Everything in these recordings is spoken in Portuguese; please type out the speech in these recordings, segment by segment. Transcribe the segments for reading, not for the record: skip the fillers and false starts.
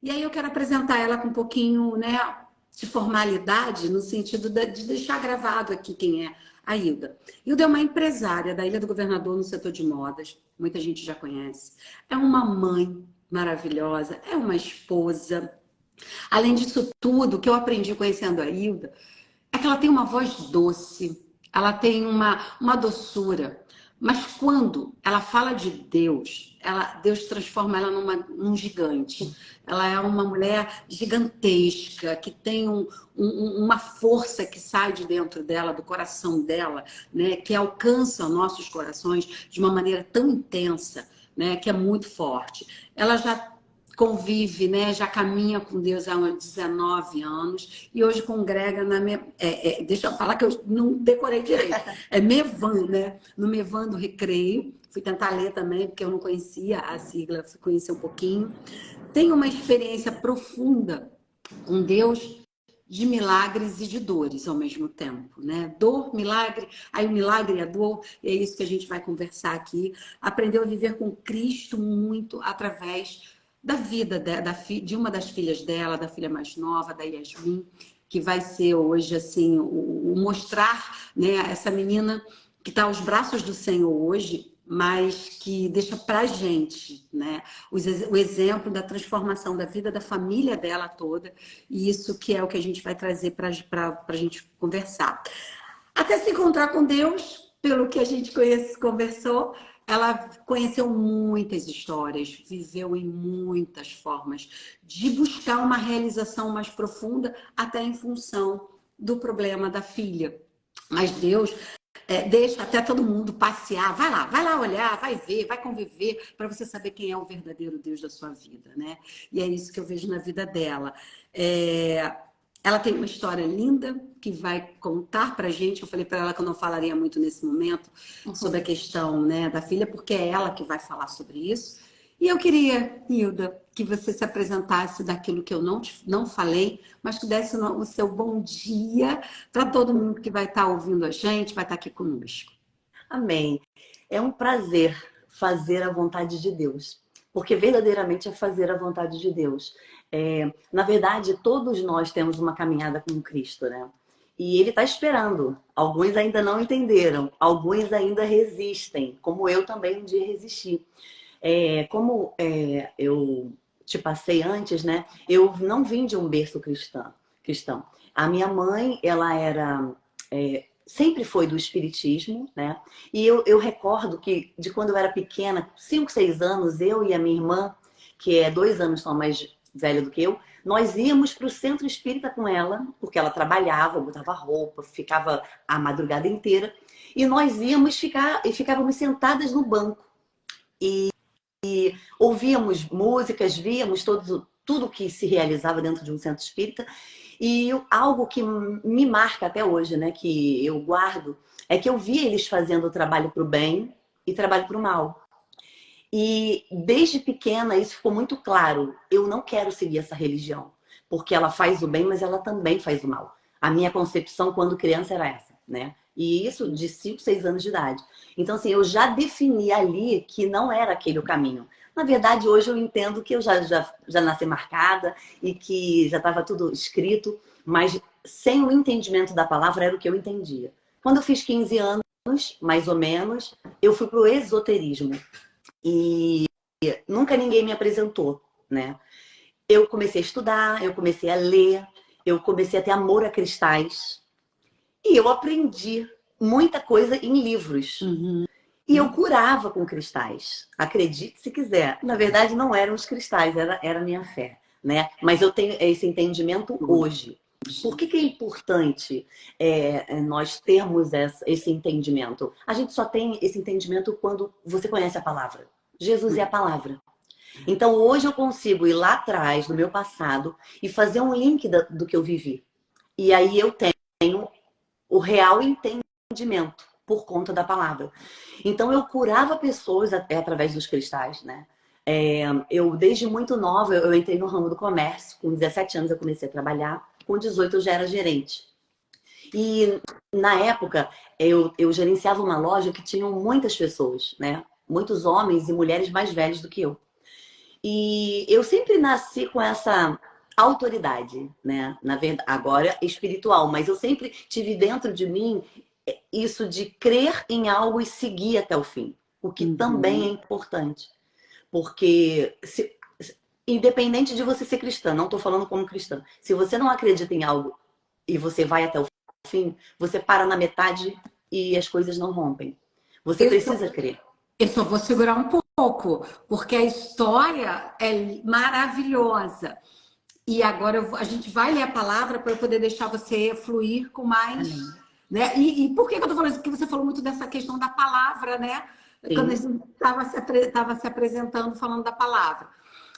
E aí eu quero apresentar ela com um pouquinho, né, de formalidade, no sentido de deixar gravado aqui quem é a Hilda. Hilda é uma empresária da Ilha do Governador no setor de modas, muita gente já conhece. É uma mãe maravilhosa, é uma esposa. Além disso tudo, o que eu aprendi conhecendo a Hilda é que ela tem uma voz doce, ela tem uma doçura. Mas quando ela fala de Deus, Deus transforma ela num gigante. Ela é uma mulher gigantesca, que tem uma força que sai de dentro dela, do coração dela, né, que alcança nossos corações de uma maneira tão intensa, né, que é muito forte. Ela já convive, né, já caminha com Deus há uns 19 anos e hoje congrega deixa eu falar que eu não decorei direito, é Mevan, né? No Mevan do Recreio, fui tentar ler também, porque eu não conhecia a sigla, fui conhecer um pouquinho. Tem uma experiência profunda com Deus de milagres e de dores ao mesmo tempo, né? Dor, milagre, aí o milagre e a dor, e é isso que a gente vai conversar aqui. Aprendeu a viver com Cristo muito através da vida de uma das filhas dela, da filha mais nova, da Yasmin, que vai ser hoje, assim, o mostrar, né, essa menina que está aos braços do Senhor hoje, mas que deixa pra gente, né, o exemplo da transformação da vida da família dela toda, e isso que é o que a gente vai trazer para a gente conversar. Até se encontrar com Deus, pelo que a gente conversou, ela conheceu muitas histórias, viveu em muitas formas de buscar uma realização mais profunda, até em função do problema da filha. Mas Deus deixa até todo mundo passear, vai lá olhar, vai ver, vai conviver, para você saber quem é o verdadeiro Deus da sua vida, né? E é isso que eu vejo na vida dela. Ela tem uma história linda que vai contar para a gente. Eu falei para ela que eu não falaria muito nesse momento sobre a questão, né, da filha, porque é ela que vai falar sobre isso. E eu queria, Hilda, que você se apresentasse daquilo que eu não falei, mas que desse o seu bom dia para todo mundo que vai estar ouvindo a gente, vai estar aqui conosco. Amém. É um prazer fazer a vontade de Deus, porque verdadeiramente é fazer a vontade de Deus. Na verdade, todos nós temos uma caminhada com Cristo, né? E Ele está esperando. Alguns ainda não entenderam, alguns ainda resistem, como eu também um dia resisti. Eu te passei antes, né? Eu não vim de um berço cristão. A minha mãe, ela era... sempre foi do espiritismo, né? E eu recordo que de quando eu era pequena, 5, 6 anos, eu e a minha irmã, que é 2 anos só mais velha do que eu, nós íamos para o centro espírita com ela, porque ela trabalhava, botava roupa, ficava a madrugada inteira, e nós íamos e ficávamos sentadas no banco. Ouvíamos músicas, víamos tudo que se realizava dentro de um centro espírita. E algo que me marca até hoje, né, que eu guardo, é que eu vi eles fazendo trabalho para o bem e trabalho para o mal. E desde pequena isso ficou muito claro. Eu não quero seguir essa religião, porque ela faz o bem, mas ela também faz o mal. A minha concepção quando criança era essa, né? E isso de 5, 6 anos de idade. Então, assim, eu já defini ali que não era aquele o caminho. Na verdade, hoje eu entendo que eu já nasci marcada e que já estava tudo escrito, mas sem o entendimento da palavra era o que eu entendia. Quando eu fiz 15 anos, mais ou menos, eu fui para o esoterismo. E nunca ninguém me apresentou, né? Eu comecei a estudar, eu comecei a ler, eu comecei a ter amor a cristais. E eu aprendi muita coisa em livros. Uhum. E eu curava com cristais. Acredite se quiser. Na verdade, não eram os cristais, era a minha fé, né? Mas eu tenho esse entendimento hoje. Por que é importante nós termos esse entendimento? A gente só tem esse entendimento quando você conhece a palavra. Jesus é a palavra. Então, hoje eu consigo ir lá atrás, no meu passado, e fazer um link do que eu vivi. E aí eu tenho o real entendimento por conta da palavra. Então, eu curava pessoas até através dos cristais, né? Eu, desde muito nova, eu entrei no ramo do comércio. Com 17 anos eu comecei a trabalhar. Com 18 eu já era gerente. E, na época, eu gerenciava uma loja que tinha muitas pessoas, né? Muitos homens e mulheres mais velhos do que eu. E eu sempre nasci com essa autoridade, né? Na verdade, agora espiritual, mas eu sempre tive dentro de mim isso de crer em algo e seguir até o fim, o que também é Uhum. importante, porque independente de você ser cristã, não estou falando como cristã, se você não acredita em algo e você vai até o fim, você para na metade e as coisas não rompem. Você Eu precisa crer. Eu só vou segurar um pouco, porque a história é maravilhosa. E agora a gente vai ler a palavra para eu poder deixar você fluir com mais. Amém. Né? E por que eu estou falando isso? Porque você falou muito dessa questão da palavra, né? Quando a Sim. gente estava se apresentando falando da palavra.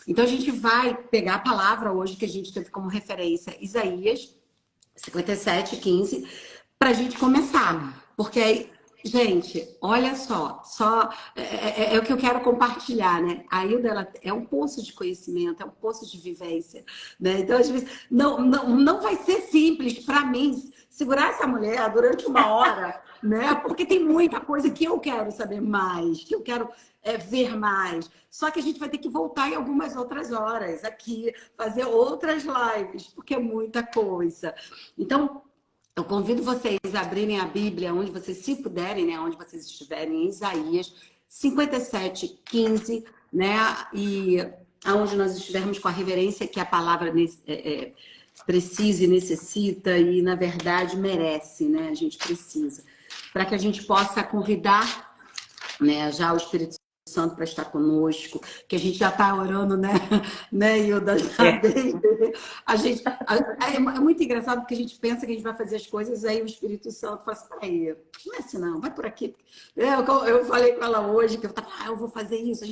Então a gente vai pegar a palavra hoje que a gente teve como referência Isaías 57:15, para a gente começar. Porque aí, gente, olha só é o que eu quero compartilhar, né? A Hilda, ela é um poço de conhecimento, é um poço de vivência, né? Então, às vezes, não vai ser simples para mim segurar essa mulher durante uma hora, né? Porque tem muita coisa que eu quero saber mais, que eu quero ver mais. Só que a gente vai ter que voltar em algumas outras horas aqui, fazer outras lives, porque é muita coisa. Então, eu convido vocês a abrirem a Bíblia onde vocês, se puderem, né, onde vocês estiverem, em Isaías 57:15, né, e aonde nós estivermos com a reverência que a palavra precisa e necessita e, na verdade, merece, né, a gente precisa, para que a gente possa convidar, né, já o Espírito Santo para estar conosco, que a gente já está orando, né, né, Hilda? Já desde... é muito engraçado porque a gente pensa que a gente vai fazer as coisas, aí o Espírito Santo fala assim, peraí, não é assim não, vai por aqui. Eu falei com ela hoje que eu tava, eu vou fazer isso,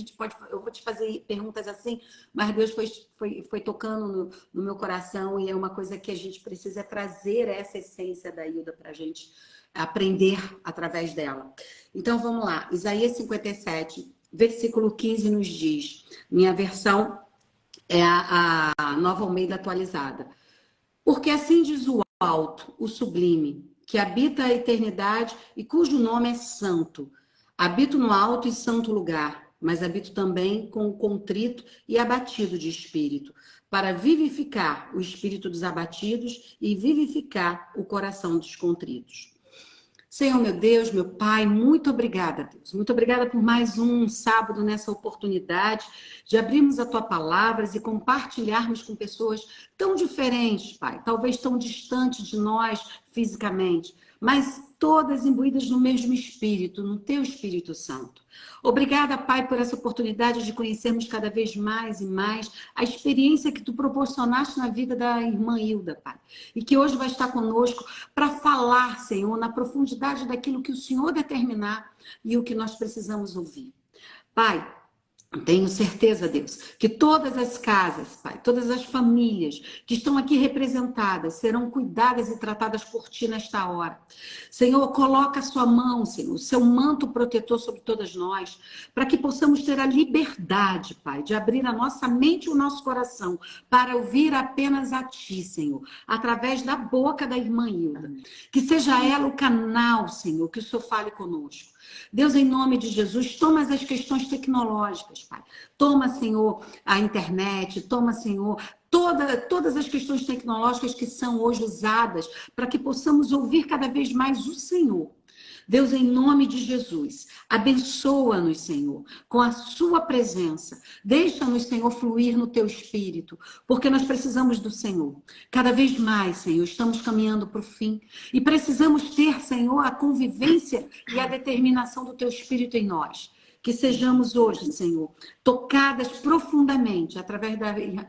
eu vou te fazer perguntas assim, mas Deus foi tocando no meu coração e é uma coisa que a gente precisa trazer essa essência da Hilda para a gente aprender através dela. Então vamos lá, Isaías 57, versículo 15 nos diz, minha versão é a Nova Almeida atualizada. Porque assim diz o alto, o sublime, que habita a eternidade e cujo nome é santo. Habito no alto e santo lugar, mas habito também com o contrito e abatido de espírito, para vivificar o espírito dos abatidos e vivificar o coração dos contritos. Senhor, meu Deus, meu Pai, muito obrigada, Deus. Muito obrigada por mais um sábado nessa oportunidade de abrirmos a Tua palavra e compartilharmos com pessoas tão diferentes, Pai, talvez tão distantes de nós fisicamente, mas todas imbuídas no mesmo Espírito, no Teu Espírito Santo. Obrigada, Pai, por essa oportunidade de conhecermos cada vez mais e mais a experiência que Tu proporcionaste na vida da irmã Hilda, Pai, e que hoje vai estar conosco para falar, Senhor, na profundidade daquilo que o Senhor determinar e o que nós precisamos ouvir. Pai, tenho certeza, Deus, que todas as casas, Pai, todas as famílias que estão aqui representadas serão cuidadas e tratadas por Ti nesta hora. Senhor, coloca a sua mão, Senhor, o seu manto protetor sobre todas nós, para que possamos ter a liberdade, Pai, de abrir a nossa mente e o nosso coração para ouvir apenas a Ti, Senhor, através da boca da irmã Hilda. Que seja ela o canal, Senhor, que o Senhor fale conosco. Deus, em nome de Jesus, toma as questões tecnológicas, Pai. Toma, Senhor, a internet, toma, Senhor, todas as questões tecnológicas que são hoje usadas para que possamos ouvir cada vez mais o Senhor. Deus, em nome de Jesus, abençoa-nos, Senhor, com a sua presença. Deixa-nos, Senhor, fluir no teu espírito, porque nós precisamos do Senhor. Cada vez mais, Senhor, estamos caminhando para o fim e precisamos ter, Senhor, a convivência e a determinação do teu espírito em nós. Que sejamos hoje, Senhor, tocadas profundamente através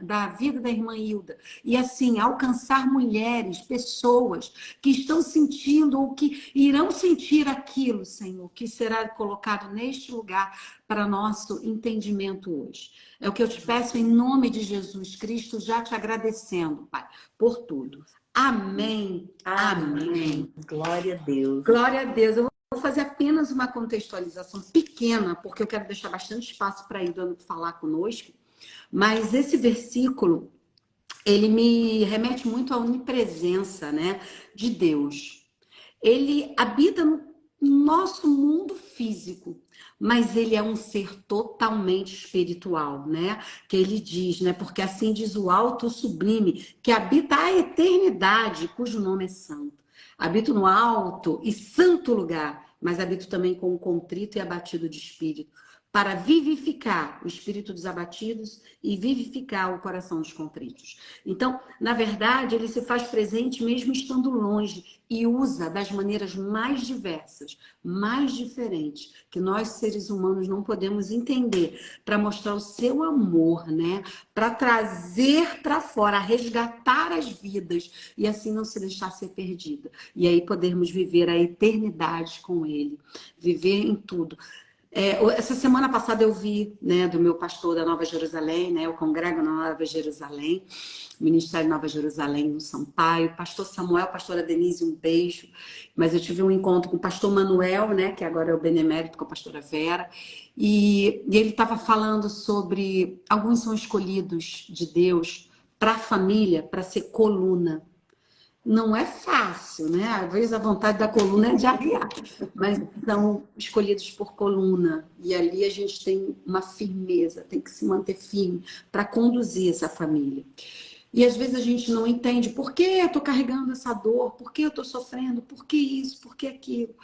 da vida da irmã Hilda. E assim, alcançar mulheres, pessoas que estão sentindo ou que irão sentir aquilo, Senhor, que será colocado neste lugar para nosso entendimento hoje. É o que eu te peço em nome de Jesus Cristo, já te agradecendo, Pai, por tudo. Amém. Amém. Glória a Deus. Glória a Deus. Eu vou fazer apenas uma contextualização pequena, porque eu quero deixar bastante espaço para a Hilda falar conosco. Mas esse versículo, ele me remete muito à onipresença, né, de Deus. Ele habita no nosso mundo físico, mas ele é um ser totalmente espiritual, né? Que ele diz, né? Porque assim diz o alto sublime, que habita a eternidade, cujo nome é santo. Habito no alto e santo lugar, mas habito também com o contrito e abatido de espírito, para vivificar o espírito dos abatidos e vivificar o coração dos contritos. Então, na verdade, ele se faz presente mesmo estando longe e usa das maneiras mais diversas, mais diferentes, que nós seres humanos não podemos entender, para mostrar o seu amor, né? Para trazer para fora, resgatar as vidas e assim não se deixar ser perdida. E aí podermos viver a eternidade com ele, viver em tudo. Essa semana passada eu vi, né, do meu pastor da Nova Jerusalém, né, eu congrego na Nova Jerusalém, Ministério Nova Jerusalém, no Sampaio, pastor Samuel, pastora Denise, um beijo, mas eu tive um encontro com o pastor Manuel, né, que agora é o benemérito com a pastora Vera, e ele estava falando sobre alguns são escolhidos de Deus para a família, para ser coluna. Não é fácil, né? Às vezes a vontade da coluna é de arriar, mas são escolhidos por coluna. E ali a gente tem uma firmeza, tem que se manter firme para conduzir essa família. E às vezes a gente não entende por que eu estou carregando essa dor, por que eu estou sofrendo, por que isso, por que aquilo.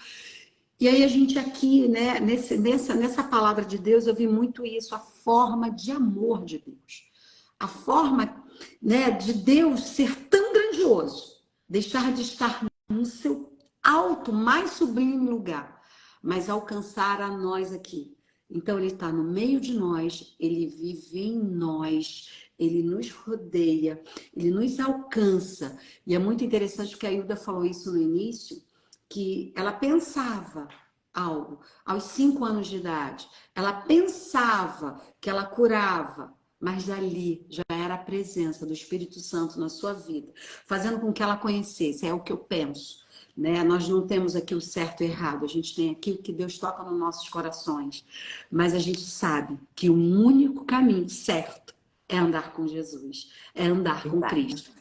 E aí a gente aqui, né, nessa palavra de Deus, eu vi muito isso, a forma de amor de Deus. A forma, né, de Deus ser tão grandioso, deixar de estar no seu alto, mais sublime lugar, mas alcançar a nós aqui. Então, ele está no meio de nós, ele vive em nós, ele nos rodeia, ele nos alcança. E é muito interessante que a Hilda falou isso no início, que ela pensava algo aos 5 anos de idade. Ela pensava que ela curava, mas ali já era a presença do Espírito Santo na sua vida, fazendo com que ela conhecesse, é o que eu penso, né? Nós não temos aqui o certo e o errado, a gente tem aqui o que Deus toca nos nossos corações, mas a gente sabe que o único caminho certo é andar com Jesus, é andar com Cristo.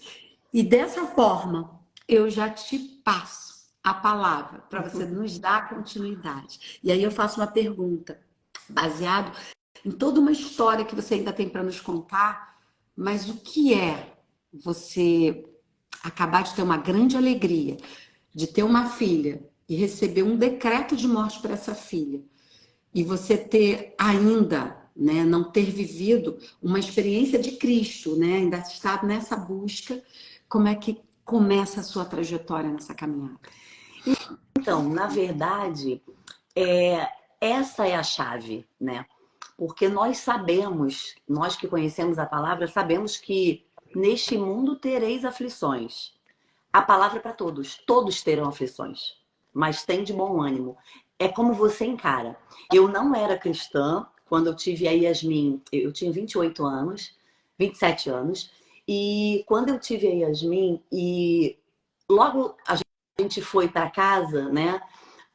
E dessa forma, eu já te passo a palavra para você nos dar continuidade. E aí eu faço uma pergunta, baseado em toda uma história que você ainda tem para nos contar, mas o que é você acabar de ter uma grande alegria de ter uma filha e receber um decreto de morte para essa filha e você ter ainda, né, não ter vivido uma experiência de Cristo, né, ainda estar nessa busca, como é que começa a sua trajetória nessa caminhada? Então, na verdade, essa é a chave, né? Porque nós sabemos, nós que conhecemos a palavra, sabemos que neste mundo tereis aflições. A palavra é para todos, todos terão aflições, mas tem de bom ânimo. É como você encara. Eu não era cristã quando eu tive a Yasmin, eu tinha 28 anos, 27 anos, e quando eu tive a Yasmin, e logo a gente foi para casa, né?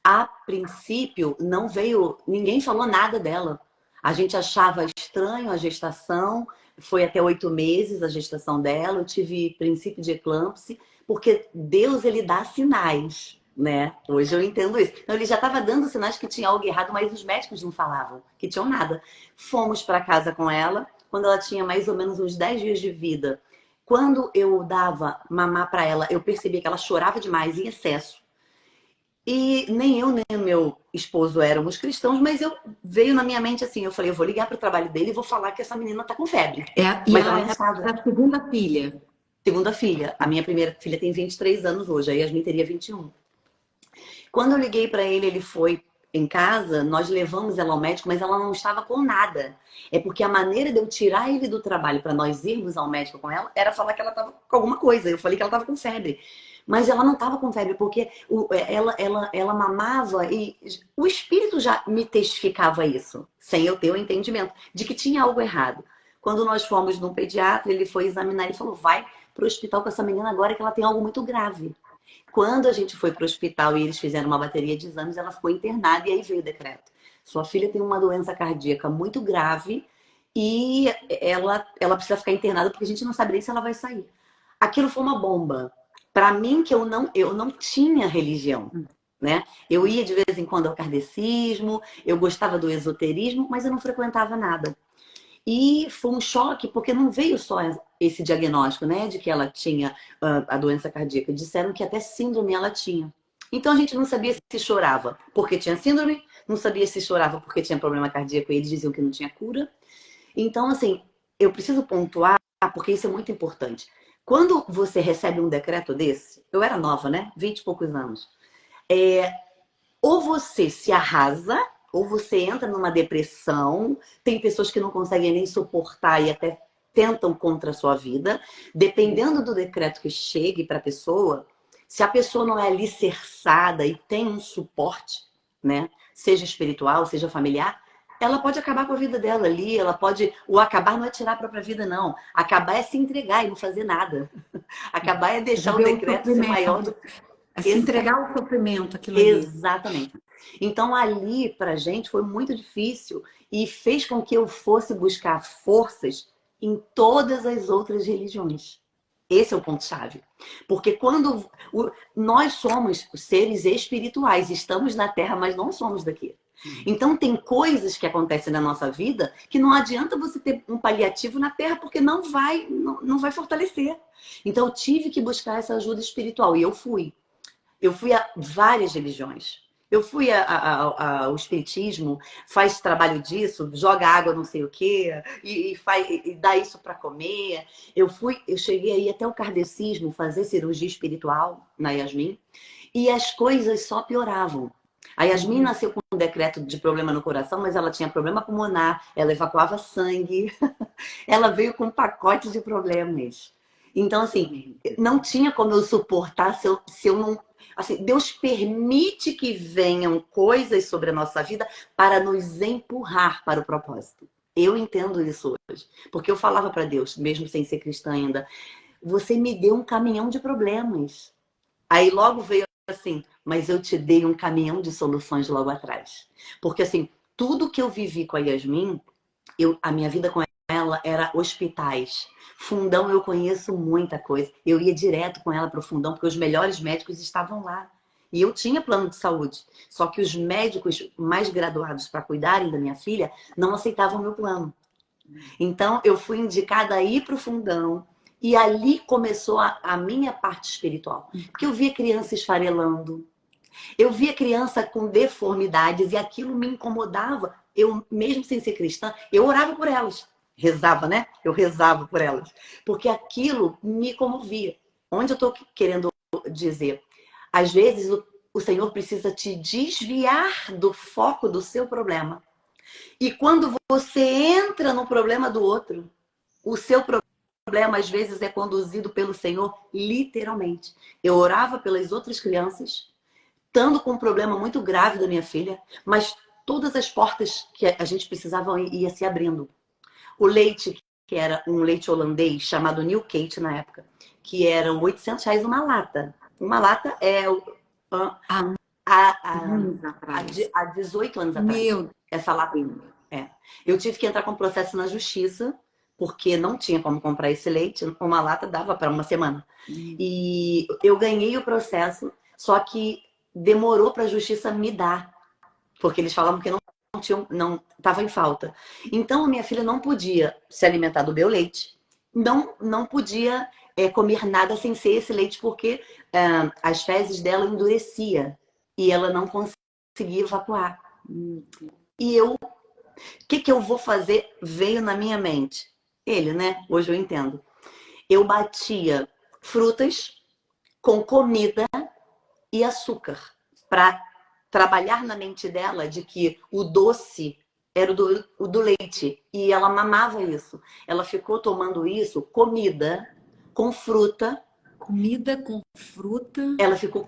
A princípio, não veio, ninguém falou nada dela. A gente achava estranho a gestação, foi até 8 meses a gestação dela, eu tive princípio de eclâmpsia, porque Deus, ele dá sinais, né? Hoje eu entendo isso. Então, ele já estava dando sinais que tinha algo errado, mas os médicos não falavam que tinham nada. Fomos para casa com ela, quando ela tinha mais ou menos uns 10 dias de vida. Quando eu dava mamar para ela, eu percebia que ela chorava demais, em excesso. E nem eu, nem o meu esposo éramos cristãos, mas veio na minha mente assim, eu falei, eu vou ligar para o trabalho dele e vou falar que essa menina tá com febre. E Mas ela ela é não estava. a segunda filha. Segunda filha. A minha primeira filha tem 23 anos hoje, a Yasmin teria 21. Quando eu liguei para ele, ele foi em casa, nós levamos ela ao médico, mas ela não estava com nada. É porque a maneira de eu tirar ele do trabalho para nós irmos ao médico com ela era falar que ela estava com alguma coisa. Eu falei que ela estava com febre. Mas ela não estava com febre, porque ela mamava e o espírito já me testificava isso, sem eu ter o entendimento de que tinha algo errado. Quando nós fomos num pediatra, ele foi examinar e falou, vai para o hospital com essa menina agora que ela tem algo muito grave. Quando a gente foi para o hospital e eles fizeram uma bateria de exames, ela ficou internada e aí veio o decreto. Sua filha tem uma doença cardíaca muito grave e ela precisa ficar internada porque a gente não sabe nem se ela vai sair. Aquilo foi uma bomba. Para mim, que eu não tinha religião. né? Eu ia de vez em quando ao kardecismo, eu gostava do esoterismo, mas eu não frequentava nada. E foi um choque, porque não veio só esse diagnóstico, né, de que ela tinha a doença cardíaca. Disseram que até síndrome ela tinha. Então a gente não sabia se chorava porque tinha síndrome, não sabia se chorava porque tinha problema cardíaco e eles diziam que não tinha cura. Então, assim, eu preciso pontuar, porque isso é muito importante. Quando você recebe um decreto desse, eu era nova, né? 20 e poucos anos. Ou você se arrasa, ou você entra numa depressão. Tem pessoas que não conseguem nem suportar e até tentam contra a sua vida. Dependendo do decreto que chegue para a pessoa, se a pessoa não é alicerçada e tem um suporte, né? Seja espiritual, seja familiar, ela pode acabar com a vida dela ali, ela pode... O acabar não é tirar a própria vida, não. Acabar é se entregar e não fazer nada. Acabar é deixar o Viver o decreto ser maior sofrimento. do... É se entregar ao sofrimento, aquilo ali. Exatamente. Então, ali, pra gente, foi muito difícil e fez com que eu fosse buscar forças em todas as outras religiões. Esse é o ponto-chave. Porque quando nós somos seres espirituais, estamos na Terra, mas não somos daqui. Então, tem coisas que acontecem na nossa vida que não adianta você ter um paliativo na Terra, porque não vai fortalecer. Então, eu tive que buscar essa ajuda espiritual e eu fui. Eu fui a várias religiões. Eu fui ao espiritismo, faz trabalho disso, joga água não sei o quê, e dá isso para comer. Eu cheguei aí até o kardecismo, fazer cirurgia espiritual na Yasmin, e as coisas só pioravam. A Yasmin nasceu com um decreto de problema no coração, mas ela tinha problema pulmonar, ela evacuava sangue, ela veio com um pacote de problemas. Então, assim, não tinha como eu suportar se eu não... Assim, Deus permite que venham coisas sobre a nossa vida para nos empurrar para o propósito. Eu entendo isso hoje. Porque eu falava para Deus, mesmo sem ser cristã ainda, você me deu um caminhão de problemas. Aí logo veio assim, mas eu te dei um caminhão de soluções logo atrás. Porque assim, tudo que eu vivi com a Yasmin, a minha vida com ela era hospitais. Fundão, eu conheço muita coisa. Eu ia direto com ela para o Fundão, porque os melhores médicos estavam lá. E eu tinha plano de saúde. Só que os médicos mais graduados para cuidarem da minha filha não aceitavam o meu plano. Então, eu fui indicada a ir para o Fundão. E ali começou a minha parte espiritual. Porque eu via criança esfarelando. Eu via criança com deformidades e aquilo me incomodava. Eu, mesmo sem ser cristã, eu orava por elas. Rezava, né? Eu rezava por elas. Porque aquilo me comovia. Onde eu estou querendo dizer? Às vezes o Senhor precisa te desviar do foco do seu problema. E quando você entra no problema do outro, o seu problema às vezes é conduzido pelo Senhor literalmente. Eu orava pelas outras crianças, estando com um problema muito grave da minha filha, mas todas as portas que a gente precisava ia se abrindo. O leite, que era um leite holandês chamado New Kate na época, que eram R$ 800 uma lata. Uma lata é Anos atrás. há 18 anos atrás. Meu Essa lata. Eu tive que entrar com processo na justiça, porque não tinha como comprar esse leite. Uma lata dava para uma semana. E eu ganhei o processo, só que demorou para a justiça me dar, porque eles falavam que não estava em falta. Então, a minha filha não podia se alimentar do meu leite, não podia comer nada sem ser esse leite, porque as fezes dela endurecia e ela não conseguia evacuar. E o que eu vou fazer? Veio na minha mente. Ele, né? Hoje eu entendo. Eu batia frutas com comida e açúcar, para trabalhar na mente dela de que o doce era o do leite. E ela mamava isso. Ela ficou tomando isso, comida com fruta. Comida com fruta. Ela ficou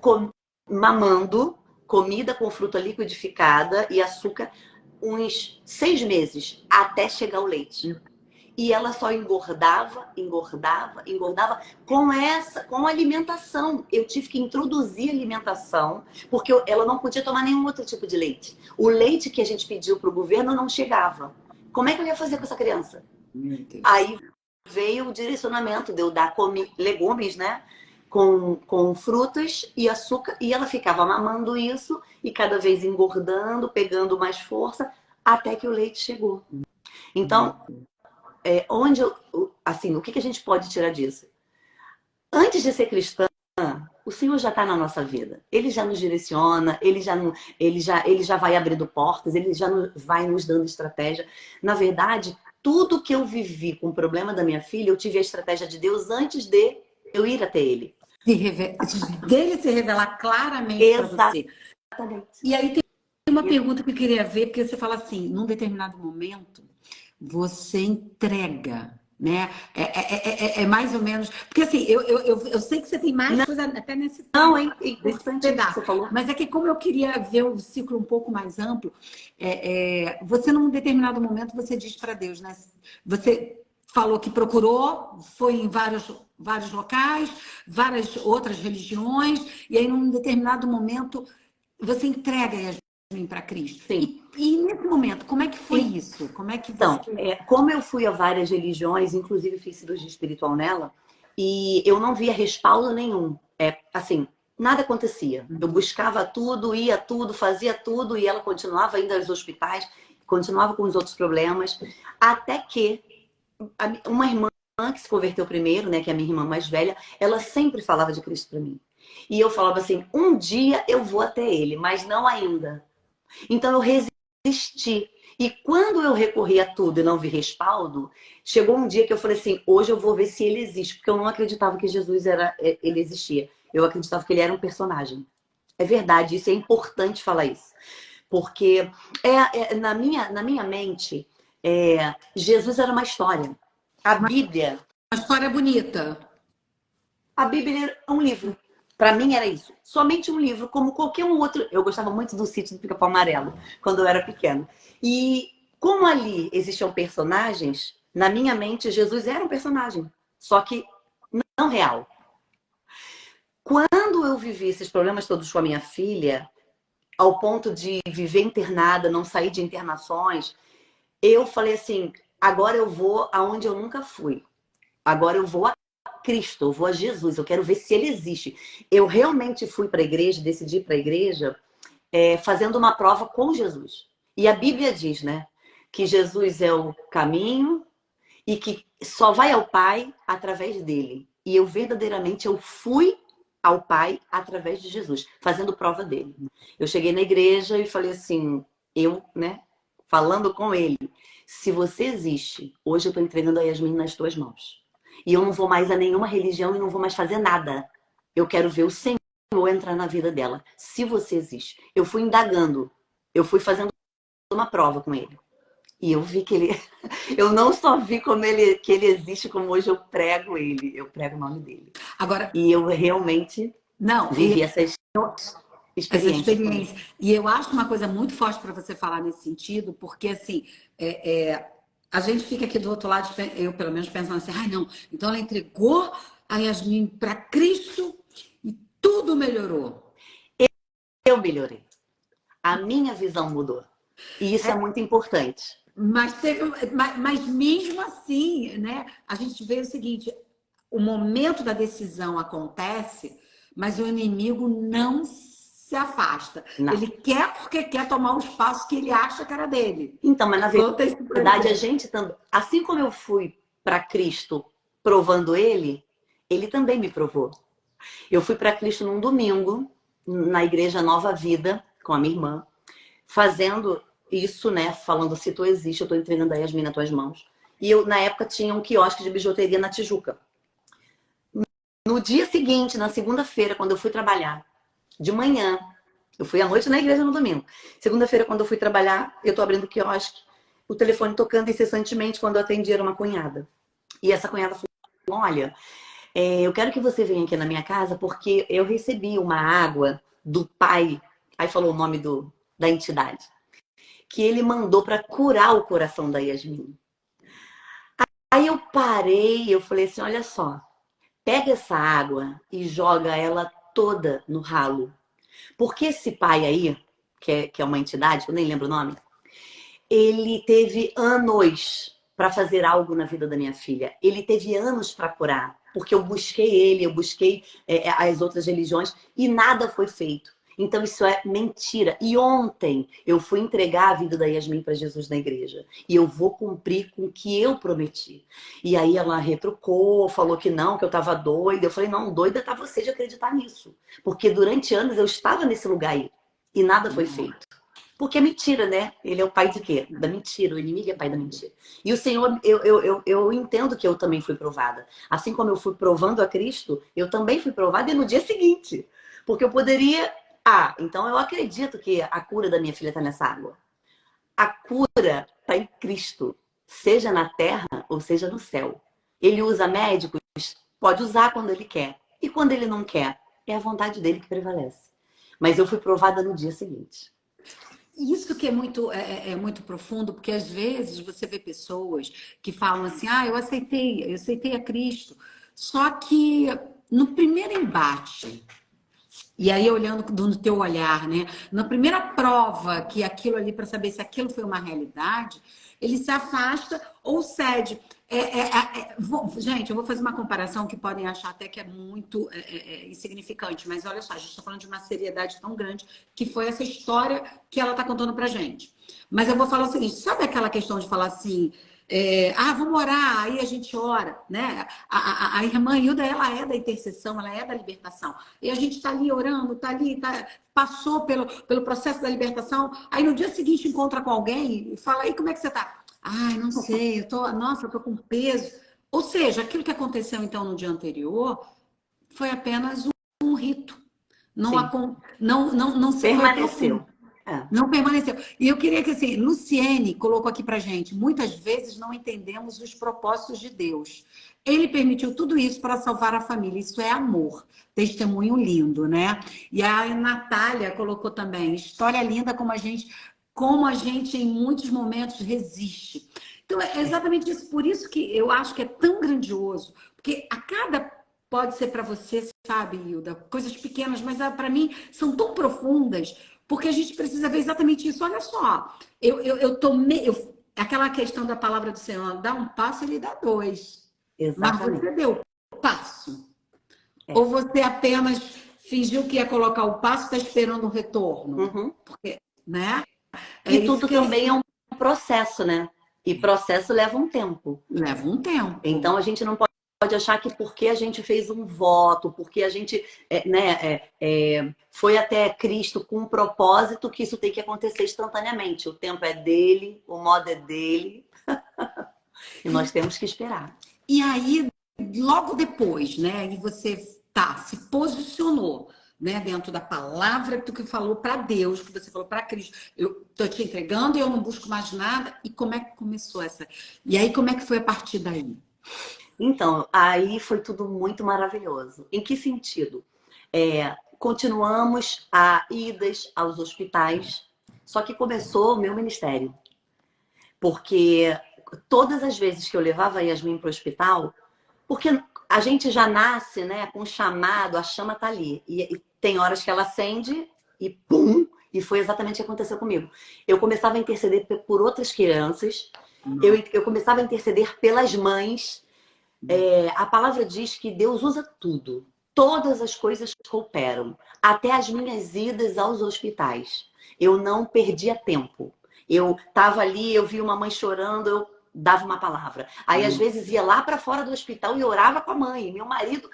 mamando comida com fruta liquidificada e açúcar uns 6 meses, até chegar o leite. E ela só engordava com alimentação. Eu tive que introduzir alimentação, porque ela não podia tomar nenhum outro tipo de leite. O leite que a gente pediu para o governo não chegava. Como é que eu ia fazer com essa criança? Aí veio o direcionamento de eu dar legumes, né? com frutas e açúcar, e ela ficava mamando isso e cada vez engordando, pegando mais força, até que o leite chegou. Então, assim, o que a gente pode tirar disso? Antes de ser cristã, o Senhor já está na nossa vida. Ele já nos direciona, ele já vai abrindo portas, ele já vai nos dando estratégia. Na verdade, tudo que eu vivi com o problema da minha filha, eu tive a estratégia de Deus antes de eu ir até ele. Dele se revelar claramente para você. Exatamente. E aí tem uma pergunta que eu queria ver, porque você fala assim, num determinado momento, você entrega, né? É mais ou menos... Porque assim, eu sei que você tem mais coisa até nesse... Não, é importante isso que você falou. Mas é que como eu queria ver o ciclo um pouco mais amplo, você num determinado momento, você diz para Deus, né? Você falou que procurou, foi em vários locais, várias outras religiões, e aí num determinado momento, você entrega Yasmin para Cristo. Sim. E nesse momento, como é que foi isso? Como é que você... Então, como eu fui a várias religiões, inclusive fiz cirurgia espiritual nela, e eu não via respaldo nenhum. Assim, nada acontecia. Eu buscava tudo, ia tudo, fazia tudo, e ela continuava indo aos hospitais, continuava com os outros problemas, até que uma irmã que se converteu primeiro, né, que é a minha irmã mais velha, ela sempre falava de Cristo para mim. E eu falava assim, um dia eu vou até ele, mas não ainda. Então eu resisti. E quando eu recorri a tudo e não vi respaldo, chegou um dia que eu falei assim, hoje eu vou ver se ele existe, porque eu não acreditava que Jesus ele existia. Eu acreditava que ele era um personagem. É verdade, isso é importante falar isso. Porque na minha mente, Jesus era uma história. A Bíblia... Uma história bonita. A Bíblia é um livro. Para mim era isso. Somente um livro, como qualquer um outro. Eu gostava muito do Sítio do Pica-Pau Amarelo, quando eu era pequena. E como ali existiam personagens, na minha mente, Jesus era um personagem. Só que não real. Quando eu vivi esses problemas todos com a minha filha, ao ponto de viver internada, não sair de internações, eu falei assim, agora eu vou aonde eu nunca fui. Agora eu vou a Cristo, eu vou a Jesus, eu quero ver se ele existe. Eu realmente fui para a igreja, decidi ir para a igreja, fazendo uma prova com Jesus. E a Bíblia diz, né, que Jesus é o caminho e que só vai ao Pai através dele. E eu verdadeiramente fui ao Pai através de Jesus, fazendo prova dele. Eu cheguei na igreja e falei assim, falando com ele, se você existe, hoje eu estou entregando a Yasmin nas tuas mãos. E eu não vou mais a nenhuma religião e não vou mais fazer nada. Eu quero ver o Senhor entrar na vida dela. Se você existe. Eu fui indagando. Eu fui fazendo uma prova com ele. E eu vi que ele... Eu não só vi que ele existe, como hoje eu prego ele. Eu prego o nome dele. Agora... E eu realmente vivi essas experiências. E eu acho uma coisa muito forte para você falar nesse sentido, porque assim... A gente fica aqui do outro lado, eu pelo menos pensando assim, não, então ela entregou a Yasmin para Cristo e tudo melhorou. Eu melhorei. A minha visão mudou. E isso é muito importante. Mas mesmo assim, né, a gente vê o seguinte, o momento da decisão acontece, mas o inimigo não se afasta. Não. Ele quer porque quer tomar o espaço que ele acha que era dele. Então, mas na verdade, a gente também... Assim como eu fui para Cristo provando ele também me provou. Eu fui para Cristo num domingo, na igreja Nova Vida, com a minha irmã, fazendo isso, né? Falando, se tu existe, eu estou entregando a Yasmin nas tuas mãos. E eu, na época, tinha um quiosque de bijuteria na Tijuca. No dia seguinte, na segunda-feira, quando eu fui trabalhar, de manhã, eu fui à noite na igreja no domingo. Segunda-feira, quando eu fui trabalhar, eu tô abrindo o quiosque, o telefone tocando incessantemente. Quando eu atendi, era uma cunhada. E essa cunhada falou, olha, eu quero que você venha aqui na minha casa, porque eu recebi uma água do pai, aí falou o nome da entidade, que ele mandou para curar o coração da Yasmin. Aí eu parei, eu falei assim, olha só, pega essa água e joga ela toda no ralo. Porque esse pai aí, que é uma entidade, eu nem lembro o nome, ele teve anos para fazer algo na vida da minha filha. Ele teve anos para curar, porque eu busquei ele, eu busquei as outras religiões e nada foi feito. Então isso é mentira. E ontem eu fui entregar a vida da Yasmin para Jesus na igreja. E eu vou cumprir com o que eu prometi. E aí ela retrucou, falou que não, que eu estava doida. Eu falei, não, doida tá você de acreditar nisso. Porque durante anos eu estava nesse lugar aí. E nada foi feito. Porque é mentira, né? Ele é o pai de quê? Da mentira. O inimigo é pai da mentira. E o Senhor, eu entendo que eu também fui provada. Assim como eu fui provando a Cristo, eu também fui provada e no dia seguinte. Porque eu poderia... então eu acredito que a cura da minha filha está nessa água. A cura está em Cristo. Seja na terra ou seja no céu. Ele usa médicos? Pode usar quando ele quer. E quando ele não quer? É a vontade dele que prevalece. Mas eu fui provada no dia seguinte. Isso que é muito profundo, porque às vezes você vê pessoas que falam assim, eu aceitei a Cristo. Só que no primeiro embate, e aí olhando no teu olhar, né? Na primeira prova que aquilo ali, para saber se aquilo foi uma realidade, ele se afasta ou cede. Gente, eu vou fazer uma comparação que podem achar até que é muito insignificante, mas olha só, a gente está falando de uma seriedade tão grande que foi essa história que ela está contando pra gente. Mas eu vou falar o seguinte, sabe aquela questão de falar assim, vamos orar, aí a gente ora, né? A irmã Hilda, ela é da intercessão, ela é da libertação. E a gente está ali orando, passou pelo processo da libertação, aí no dia seguinte encontra com alguém e fala, aí como é que você está? Não sei, eu tô com peso. Ou seja, aquilo que aconteceu então no dia anterior foi apenas um rito. Não, não se foi Permaneceu. não permaneceu. E eu queria que, assim, Luciene colocou aqui pra gente, muitas vezes não entendemos os propósitos de Deus. Ele permitiu tudo isso para salvar a família. Isso é amor. Testemunho lindo, né? E a Natália colocou também, história linda como a gente em muitos momentos resiste. Então, é exatamente isso. Por isso que eu acho que é tão grandioso. Porque pode ser para você, sabe, Hilda, coisas pequenas, mas para mim são tão profundas, porque a gente precisa ver exatamente isso. Olha só, aquela questão da palavra do Senhor, dá um passo, ele dá dois. Exatamente. Mas você deu o passo. Ou você apenas fingiu que ia colocar o passo e está esperando o retorno. Porque, né? E tudo também é um processo, né? E processo leva um tempo. Leva um tempo. Então a gente não pode achar que porque a gente fez um voto, porque a gente foi até Cristo com um propósito, que isso tem que acontecer instantaneamente. O tempo é dele, o modo é dele. E nós temos que esperar. E aí, logo depois, né? E você se posicionou, né, dentro da palavra que tu falou para Deus, que você falou para Cristo. Eu tô te entregando e eu não busco mais nada. E como é que começou essa? E aí, como é que foi a partir daí? Então, aí foi tudo muito maravilhoso. Em que sentido? Continuamos a idas aos hospitais, só que começou o meu ministério. Porque todas as vezes que eu levava a Yasmin para o hospital, porque a gente já nasce, né, com um chamado, a chama tá ali. E tem horas que ela acende e pum! E foi exatamente o que aconteceu comigo. Eu começava a interceder por outras crianças, eu começava a interceder pelas mães. A palavra diz que Deus usa tudo. Todas as coisas cooperam. Até as minhas idas aos hospitais. Eu não perdia tempo. Eu estava ali, eu vi uma mãe chorando, eu dava uma palavra. Aí, às vezes, ia lá para fora do hospital e orava com a mãe. Meu marido,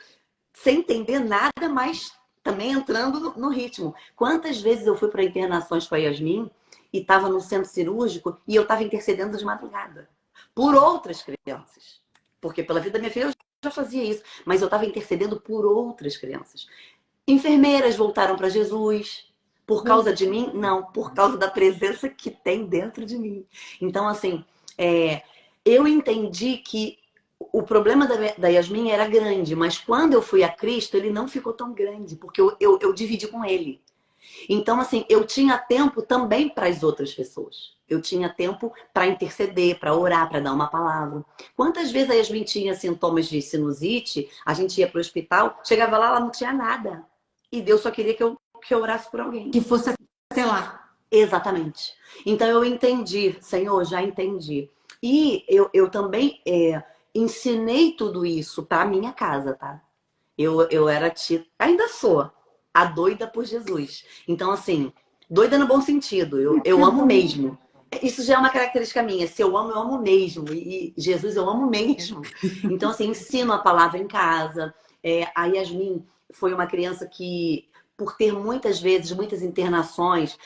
sem entender nada, mas também entrando no ritmo. Quantas vezes eu fui para internações com a Yasmin e estava no centro cirúrgico e eu estava intercedendo de madrugada por outras crianças. Porque pela vida da minha filha eu já fazia isso, mas eu estava intercedendo por outras crianças. Enfermeiras voltaram para Jesus. Por causa de mim? Não, por causa da presença que tem dentro de mim. Então, assim, eu entendi que o problema da Yasmin era grande, mas quando eu fui a Cristo, ele não ficou tão grande, porque eu dividi com ele. Então, assim, eu tinha tempo também para as outras pessoas. Eu tinha tempo para interceder, para orar, para dar uma palavra. Quantas vezes a Yasmin tinha sintomas de sinusite, a gente ia para o hospital, chegava lá, ela não tinha nada. E Deus só queria que eu orasse por alguém. Que fosse até lá. Exatamente. Então eu entendi, Senhor, já entendi. E eu também ensinei tudo isso para minha casa, tá? Eu era ainda sou, a doida por Jesus. Então, assim, doida no bom sentido, eu Que amo bom. mesmo. Isso já é uma característica minha. Se eu amo mesmo. E Jesus eu amo mesmo. Então, assim, ensino a palavra em casa. A Yasmin foi uma criança que, por ter muitas vezes, muitas internações,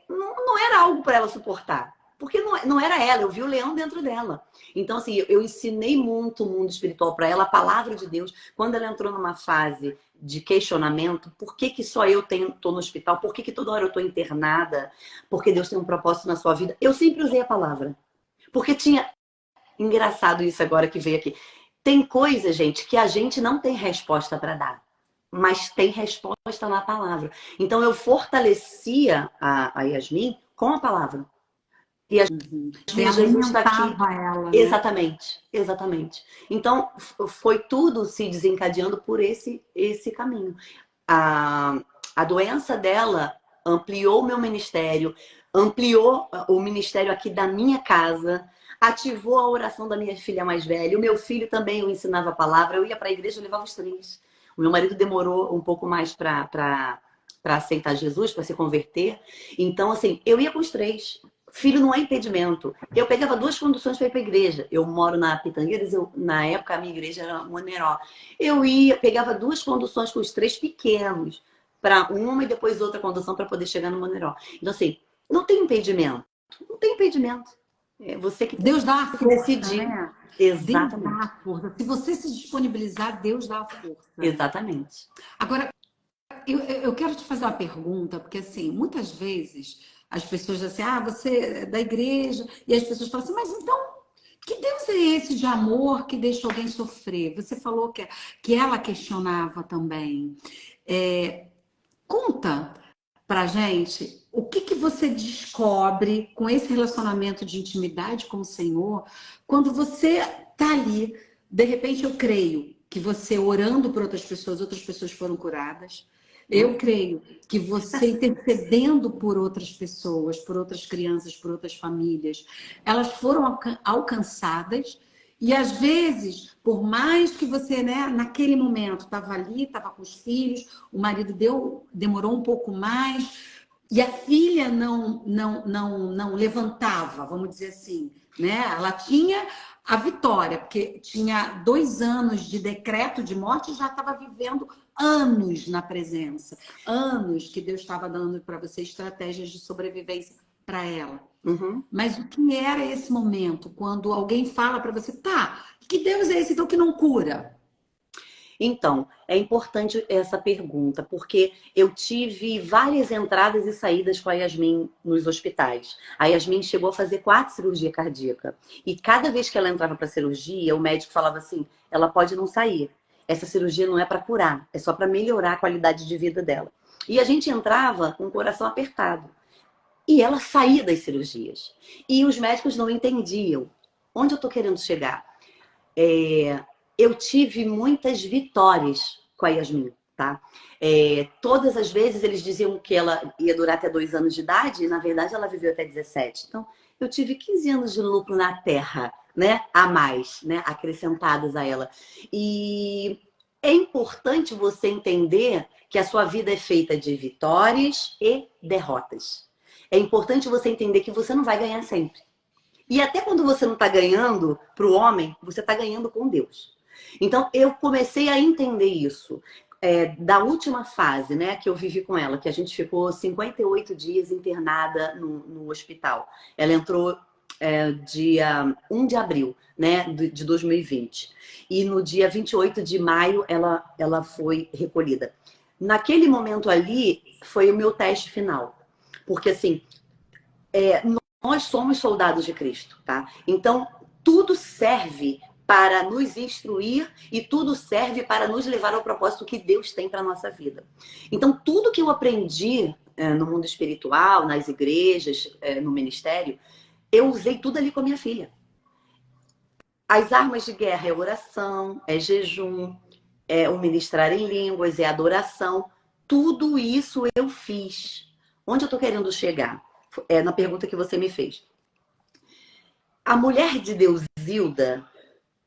não era algo para ela suportar. Porque não era ela, eu vi o leão dentro dela. Então, assim, eu ensinei muito o mundo espiritual para ela, a palavra de Deus. Quando ela entrou numa fase de questionamento, por que que só eu tô no hospital? Por que que toda hora eu tô internada? Porque Deus tem um propósito na sua vida. Eu sempre usei a palavra. Porque tinha... Engraçado isso agora que veio aqui. Tem coisa, gente, que a gente não tem resposta para dar. Mas tem resposta na palavra. Então, eu fortalecia a Yasmin com a palavra. E a Uhum. Você Yasmin, Jesus está aqui. alimentava ela, né? Exatamente, exatamente. Então, foi tudo se desencadeando por esse caminho. A, a doença dela ampliou o meu ministério, ampliou o ministério aqui da minha casa, ativou a oração da minha filha mais velha. O meu filho também eu ensinava a palavra, eu ia para a igreja, eu levava os três. O meu marido demorou um pouco mais para aceitar Jesus, para se converter. Então, assim, eu ia com os três. Filho não é impedimento. Eu pegava duas conduções para ir para a igreja. Eu moro na Pitangueiras, na época a minha igreja era Moneró. Eu ia, pegava duas conduções com os três pequenos, para uma e depois outra condução para poder chegar no Moneró. Então, assim, não tem impedimento. Não tem impedimento. É você que tem Deus dá a que força, decidir. né? Deus dá Exatamente. a força. Se você se disponibilizar, Deus dá a força. Exatamente. Agora, eu quero te fazer uma pergunta, porque assim, muitas vezes as pessoas dizem assim, ah, você é da igreja, e as pessoas falam assim, mas então, que Deus é esse de amor que deixa alguém sofrer? Você falou que ela questionava também. É, conta pra gente o que que você descobre com esse relacionamento de intimidade com o Senhor quando você tá ali, de repente eu creio que você orando por outras pessoas foram curadas. Eu creio que você intercedendo por outras pessoas, por outras crianças, por outras famílias, elas foram alcançadas e às vezes, por mais que você, né, naquele momento estava ali, estava com os filhos, o marido demorou um pouco mais e a filha não levantava, vamos dizer assim, né? Ela tinha a vitória, porque tinha 2 anos de decreto de morte e já estava vivendo anos na presença, anos que Deus estava dando para você estratégias de sobrevivência para ela. Uhum. Mas o que era esse momento quando alguém fala para você, tá, que Deus é esse então que não cura? Então, é importante essa pergunta, porque eu tive várias entradas e saídas com a Yasmin nos hospitais. A Yasmin chegou a fazer 4 cirurgias cardíacas. E cada vez que ela entrava para cirurgia, o médico falava assim: ela pode não sair. Essa cirurgia não é para curar, é só para melhorar a qualidade de vida dela. E a gente entrava com o coração apertado. E ela saía das cirurgias. E os médicos não entendiam. Onde eu estou querendo chegar? Eu tive muitas vitórias com a Yasmin, tá? Todas as vezes eles diziam que ela ia durar até 2 anos de idade, e na verdade ela viveu até 17. Então, eu tive 15 anos de lucro na Terra, né? A mais, né? Acrescentados a ela. E é importante você entender que a sua vida é feita de vitórias e derrotas. É importante você entender que você não vai ganhar sempre. E até quando você não está ganhando para o homem, você está ganhando com Deus. Então, eu comecei a entender isso. Da última fase, né, que eu vivi com ela, que a gente ficou 58 dias internada no hospital. Ela entrou dia 1 de abril, né, de 2020. E no dia 28 de maio, ela foi recolhida. Naquele momento ali, foi o meu teste final. Porque, assim, nós somos soldados de Cristo, tá? Então, tudo serve para nos instruir e tudo serve para nos levar ao propósito que Deus tem para a nossa vida. Então, tudo que eu aprendi no mundo espiritual, nas igrejas, no ministério, eu usei tudo ali com a minha filha. As armas de guerra é oração, é jejum, é o ministrar em línguas, é adoração. Tudo isso eu fiz. Onde eu estou querendo chegar? Na pergunta que você me fez. A mulher de Deus, Zilda,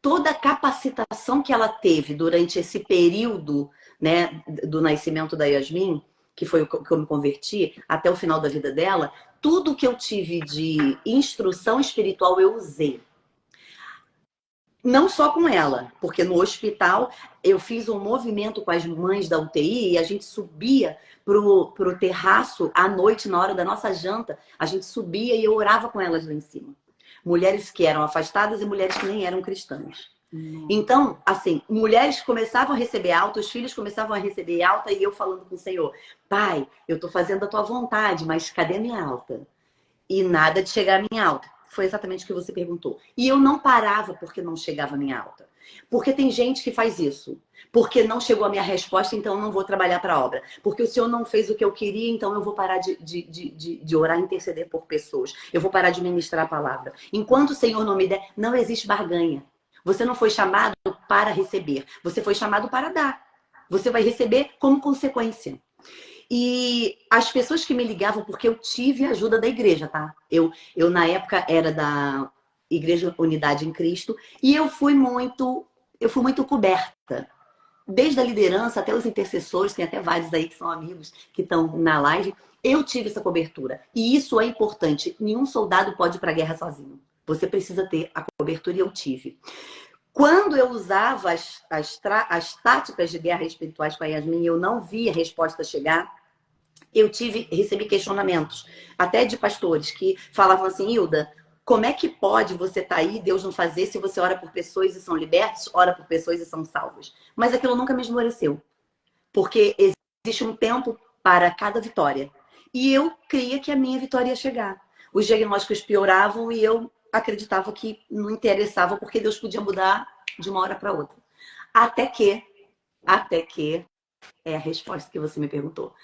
toda a capacitação que ela teve durante esse período, né, do nascimento da Yasmin, que foi o que eu me converti, até o final da vida dela, tudo que eu tive de instrução espiritual eu usei. Não só com ela, porque no hospital eu fiz um movimento com as mães da UTI e a gente subia pro terraço à noite, na hora da nossa janta, a gente subia e eu orava com elas lá em cima. Mulheres que eram afastadas e mulheres que nem eram cristãs. Então, assim, mulheres começavam a receber alta, os filhos começavam a receber alta e eu falando com o Senhor, pai, eu tô fazendo a tua vontade, mas cadê a minha alta? E nada de chegar a minha alta. Foi exatamente o que você perguntou. E eu não parava porque não chegava a minha alta. Porque tem gente que faz isso. Porque não chegou a minha resposta, então eu não vou trabalhar para a obra. Porque o Senhor não fez o que eu queria, então eu vou parar de orar e interceder por pessoas. Eu vou parar de ministrar a palavra. Enquanto o Senhor não me der, não existe barganha. Você não foi chamado para receber. Você foi chamado para dar. Você vai receber como consequência. E as pessoas que me ligavam, porque eu tive a ajuda da igreja, tá? Eu na época era da Igreja Unidade em Cristo e eu fui muito coberta. Desde a liderança até os intercessores, tem até vários aí que são amigos que estão na live. Eu tive essa cobertura. E isso é importante. Nenhum soldado pode ir para a guerra sozinho. Você precisa ter a cobertura e eu tive. Quando eu usava as táticas de guerra espirituais com a Yasmin e eu não via a resposta chegar, recebi questionamentos, até de pastores, que falavam assim, Hilda, como é que pode você estar aí, Deus não fazer, se você ora por pessoas e são libertos, ora por pessoas e são salvos? Mas aquilo nunca me esmoreceu, porque existe um tempo para cada vitória. E eu creia que a minha vitória ia chegar. Os diagnósticos pioravam e eu acreditava que não interessava, porque Deus podia mudar de uma hora para outra. Até que é a resposta que você me perguntou.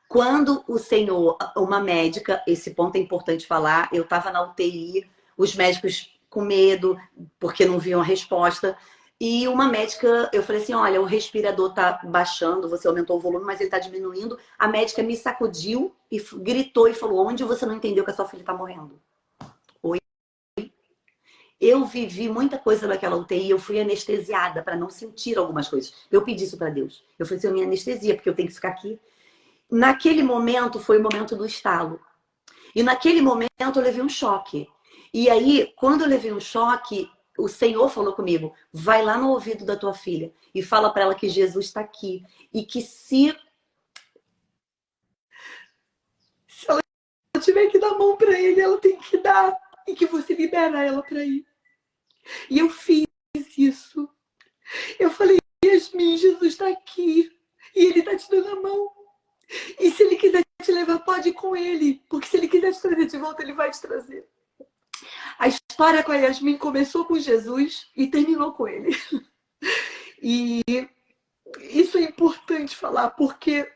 Quando o Senhor, uma médica, esse ponto é importante falar, eu estava na UTI, os médicos com medo, porque não viam a resposta, e uma médica, eu falei assim, olha, o respirador está baixando, você aumentou o volume, mas ele está diminuindo. A médica me sacudiu e gritou e falou, onde você não entendeu que a sua filha está morrendo? Eu vivi muita coisa naquela UTI, eu fui anestesiada para não sentir algumas coisas. Eu pedi isso para Deus. Eu falei assim, eu me anestesia, porque eu tenho que ficar aqui. Naquele momento, foi o momento do estalo. E naquele momento, eu levei um choque. E aí, quando eu levei um choque, o Senhor falou comigo, vai lá no ouvido da tua filha e fala para ela que Jesus está aqui. E que se ela tiver que dar a mão para ele, ela tem que dar. E que você libera ela para ir. E eu fiz isso. Eu falei, Yasmin, Jesus está aqui. E ele está te dando a mão. E se ele quiser te levar, pode ir com ele. Porque se ele quiser te trazer de volta, ele vai te trazer. A história com a Yasmin começou com Jesus e terminou com ele. E isso é importante falar, porque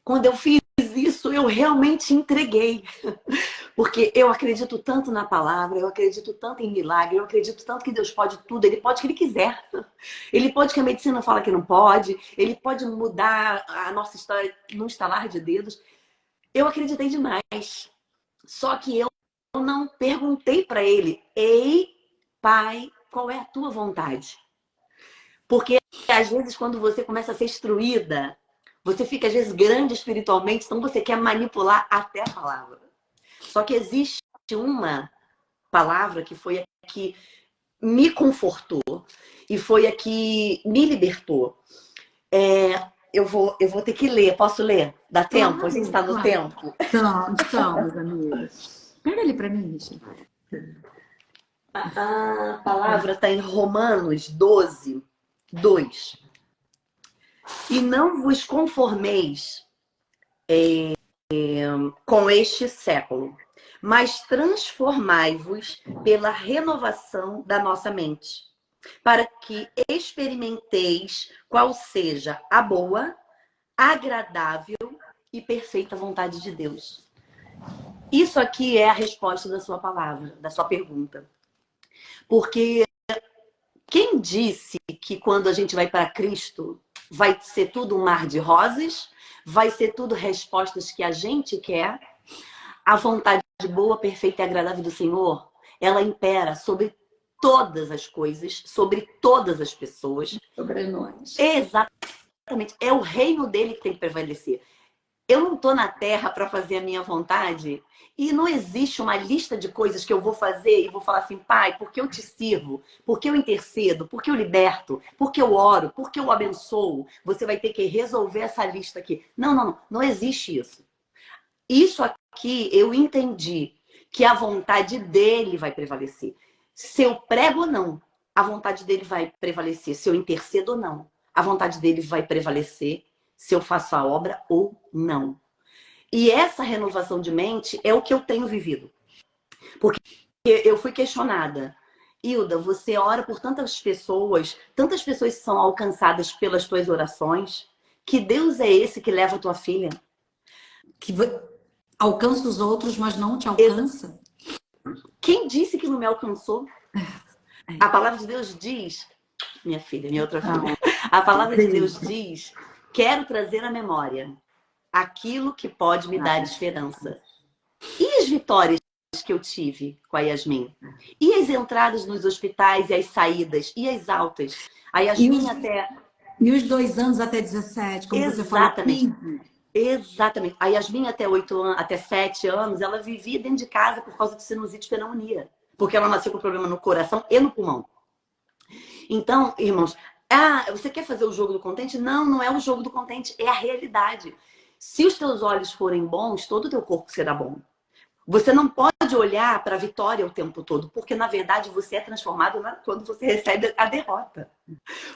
quando eu fiz isso, eu realmente entreguei. Porque eu acredito tanto na palavra, eu acredito tanto em milagre, eu acredito tanto que Deus pode tudo, Ele pode o que Ele quiser. Ele pode que a medicina fala que não pode, Ele pode mudar a nossa história num estalar de dedos. Eu acreditei demais. Só que eu não perguntei para Ele, ei, Pai, qual é a tua vontade? Porque às vezes quando você começa a ser instruída, você fica às vezes grande espiritualmente, então você quer manipular até a palavra. Só que existe uma palavra que foi a que me confortou e foi a que me libertou. Eu vou ter que ler. Posso ler? Dá tempo? Claro, A gente está no tempo? Estamos, amigos. Pega ali para mim, Richard. A palavra está em Romanos 12, 2. E não vos conformeis com este século, mas transformai-vos pela renovação da nossa mente, para que experimenteis qual seja a boa, agradável e perfeita vontade de Deus. Isso aqui é a resposta da sua palavra, da sua pergunta. Porque quem disse que quando a gente vai para Cristo vai ser tudo um mar de rosas, vai ser tudo respostas que a gente quer? A vontade boa, perfeita e agradável do Senhor ela impera sobre todas as coisas, sobre todas as pessoas. Sobre nós. Exatamente. É o reino dele que tem que prevalecer. Eu não estou na Terra para fazer a minha vontade e não existe uma lista de coisas que eu vou fazer e vou falar assim, pai, porque eu te sirvo, porque eu intercedo, porque eu liberto, porque eu oro, porque eu abençoo. Você vai ter que resolver essa lista aqui. Não existe isso. Isso aqui eu entendi que a vontade dele vai prevalecer. Se eu prego ou não, a vontade dele vai prevalecer. Se eu intercedo ou não, a vontade dele vai prevalecer. Se eu faço a obra ou não. E essa renovação de mente é o que eu tenho vivido. Porque eu fui questionada. Hilda, você ora por tantas pessoas são alcançadas pelas tuas orações. Que Deus é esse que leva a tua filha? Que alcança os outros, mas não te alcança? Quem disse que não me alcançou? A palavra de Deus diz, minha filha, minha outra filha, a palavra de Deus diz, quero trazer à memória aquilo que pode me dar esperança. E as vitórias que eu tive com a Yasmin? E as entradas nos hospitais, e as saídas, e as altas? A Yasmin até... E os 2 anos até 17, como você falou. Exatamente. A Yasmin até 8 anos, até 7 anos, ela vivia dentro de casa por causa de sinusite e pneumonia. Porque ela nasceu com problema no coração e no pulmão. Então, irmãos, você quer fazer o jogo do contente? Não é o jogo do contente, é a realidade. Se os teus olhos forem bons, todo o teu corpo será bom. Você não pode olhar para a vitória o tempo todo, porque na verdade você é transformado quando você recebe a derrota.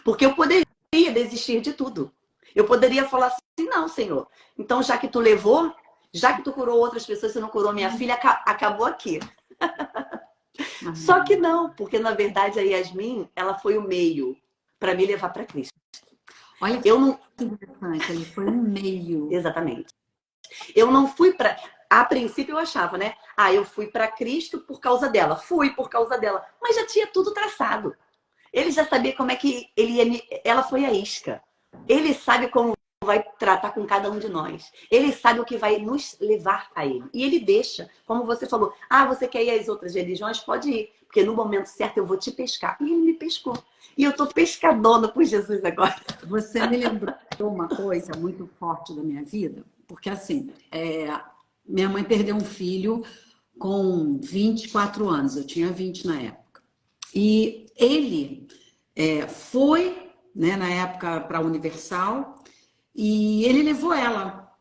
Porque eu poderia desistir de tudo. Eu poderia falar assim, não, Senhor. Então, já que tu levou, já que tu curou outras pessoas, você não curou minha filha, acabou aqui. Só que não, porque na verdade a Yasmin, ela foi o meio para me levar para Cristo. Olha que interessante, ele foi um meio. Exatamente. Eu não fui para... A princípio eu achava, né? Eu fui para Cristo por causa dela. Fui por causa dela. Mas já tinha tudo traçado. Ele já sabia como é que ele ia... Ela foi a isca. Ele sabe como vai tratar com cada um de nós. Ele sabe o que vai nos levar a ele. E ele deixa, como você falou, você quer ir às outras religiões? Pode ir, porque no momento certo eu vou te pescar. E ele me pescou. E eu tô pescadona por Jesus agora. Você me lembrou uma coisa muito forte da minha vida, porque assim, minha mãe perdeu um filho com 24 anos, eu tinha 20 na época. E ele foi, né, na época, para a Universal, e ele levou ela.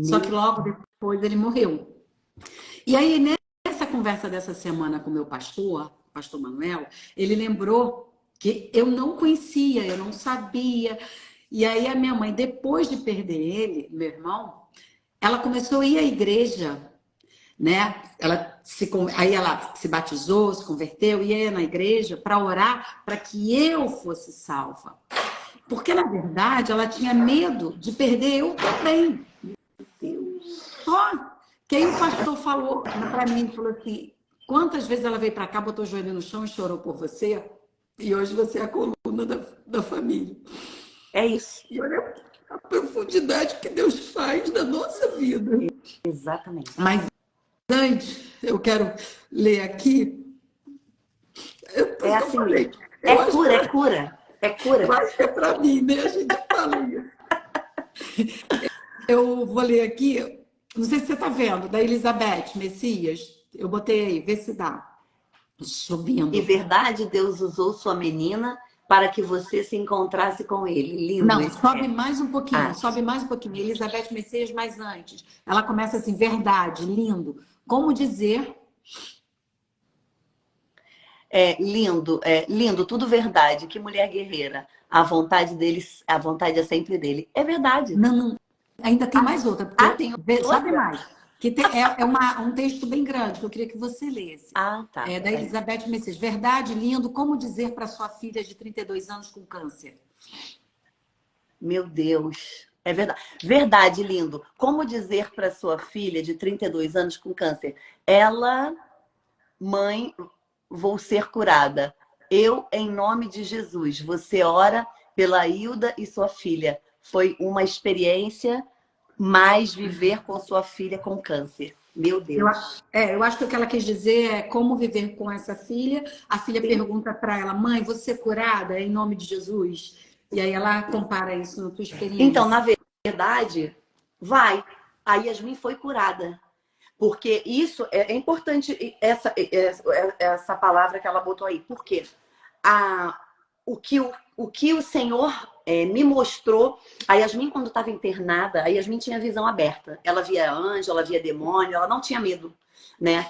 Só que logo depois ele morreu. E aí, nessa conversa dessa semana com o meu pastor Manuel, ele lembrou que eu não conhecia, eu não sabia. E aí a minha mãe, depois de perder ele, meu irmão, ela começou a ir à igreja, né? Aí ela se batizou, se converteu, ia na igreja para orar para que eu fosse salva. Porque, na verdade, ela tinha medo de perder eu também. Meu Deus. Só que aí o pastor falou para mim, falou assim, quantas vezes ela veio para cá, botou o joelho no chão e chorou por você, e hoje você é a coluna da família. É isso. E olha a profundidade que Deus faz na nossa vida. Exatamente. Mas antes, eu quero ler aqui. Assim, é cura. Eu acho que é para mim, né? A gente fala isso. Eu vou ler aqui, não sei se você está vendo, da Elizabeth Messias. Eu botei aí, vê se dá. Subindo. E verdade, Deus usou sua menina para que você se encontrasse com ele. Lindo. Não, sobe mais um pouquinho, sobe mais um pouquinho. Elizabeth Messias mais antes. Ela começa assim, verdade, lindo. Como dizer... Lindo, tudo verdade. Que mulher guerreira. A vontade é sempre dele. É verdade. Não, ainda tem mais outra. Tem sobe mais. Que um texto bem grande, que eu queria que você lesse. Tá. É da Elizabeth Messias. Verdade, lindo. Como dizer para sua filha de 32 anos com câncer? Meu Deus. É verdade. Verdade, lindo. Como dizer para sua filha de 32 anos com câncer? Ela, mãe, vou ser curada. Eu, em nome de Jesus. Você ora pela Hilda e sua filha. Foi uma experiência, mais viver com sua filha com câncer. Meu Eu, Deus. eu acho que o que ela quis dizer é como viver com essa filha. A filha Sim. pergunta para ela, mãe, você é curada em nome de Jesus? E aí ela compara isso na tua Então, na experiência. verdade, vai. A Yasmin foi curada. Porque isso é importante, essa palavra que ela botou aí. Por quê? A, o que o Senhor me mostrou. A Yasmin, quando estava internada, a Yasmin tinha visão aberta. Ela via anjo, ela via demônio, ela não tinha medo, né?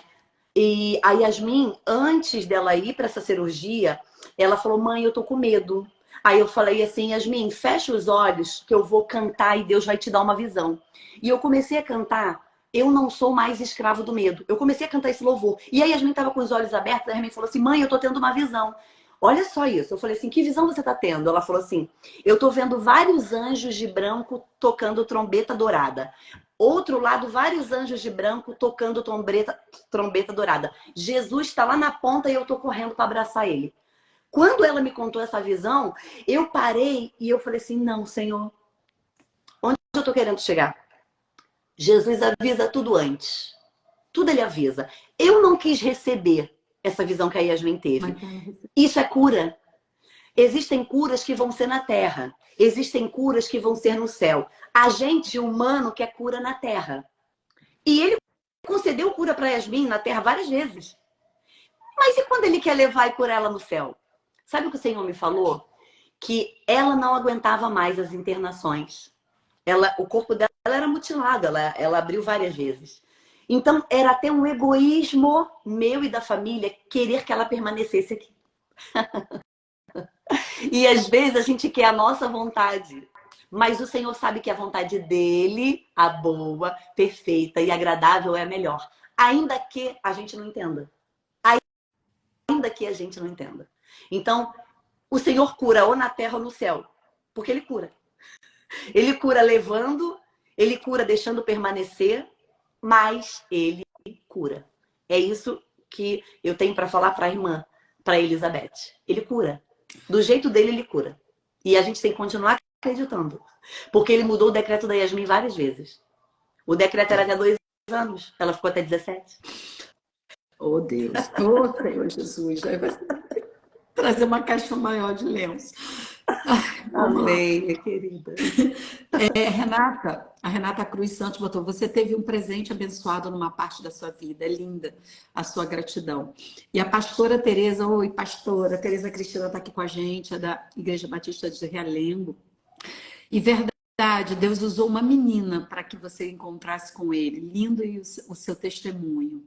E a Yasmin, antes dela ir para essa cirurgia, ela falou: mãe, eu tô com medo. Aí eu falei assim: Yasmin, fecha os olhos que eu vou cantar e Deus vai te dar uma visão. E eu comecei a cantar. Eu não sou mais escravo do medo. Eu comecei a cantar esse louvor. E aí a Yasmin estava com os olhos abertos. A Yasmin falou assim: mãe, eu tô tendo uma visão. Olha só isso. Eu falei assim: que visão você tá tendo? Ela falou assim: eu tô vendo vários anjos de branco tocando trombeta dourada. Outro lado, vários anjos de branco tocando trombeta dourada. Jesus está lá na ponta e eu tô correndo para abraçar ele. Quando ela me contou essa visão, eu parei e eu falei assim: não, Senhor, onde eu tô querendo chegar? Jesus avisa tudo antes. Tudo ele avisa. Eu não quis receber essa visão que a Yasmin teve. Mas ela recebeu. Isso é cura. Existem curas que vão ser na terra. Existem curas que vão ser no céu. A gente humano quer cura na terra. E ele concedeu cura para Yasmin na terra várias vezes. Mas e quando ele quer levar e curar ela no céu? Sabe o que o Senhor me falou? Que ela não aguentava mais as internações. O corpo dela era mutilado, ela abriu várias vezes. Então, era até um egoísmo meu e da família querer que ela permanecesse aqui. E às vezes a gente quer a nossa vontade. Mas o Senhor sabe que a vontade dele, a boa, perfeita e agradável é a melhor. Ainda que a gente não entenda. Ainda que a gente não entenda. Então, o Senhor cura ou na terra ou no céu. Porque ele cura. Ele cura levando, ele cura deixando permanecer, mas ele cura. É isso que eu tenho para falar para a irmã, para Elizabeth. Ele cura. Do jeito dele, ele cura. E a gente tem que continuar acreditando. Porque ele mudou o decreto da Yasmin várias vezes. O decreto era até 2 anos, ela ficou até 17. Oh, Deus. Oh, Senhor Jesus. Aí vai trazer uma caixa maior de lenço. Ai, vamos lá. Amém, minha querida. A Renata Cruz Santos botou, você teve um presente abençoado numa parte da sua vida, é linda a sua gratidão. E a pastora Tereza, oi pastora, Tereza Cristina está aqui com a gente, é da Igreja Batista de Realengo. E verdade, Deus usou uma menina para que você encontrasse com ele, lindo e o seu testemunho.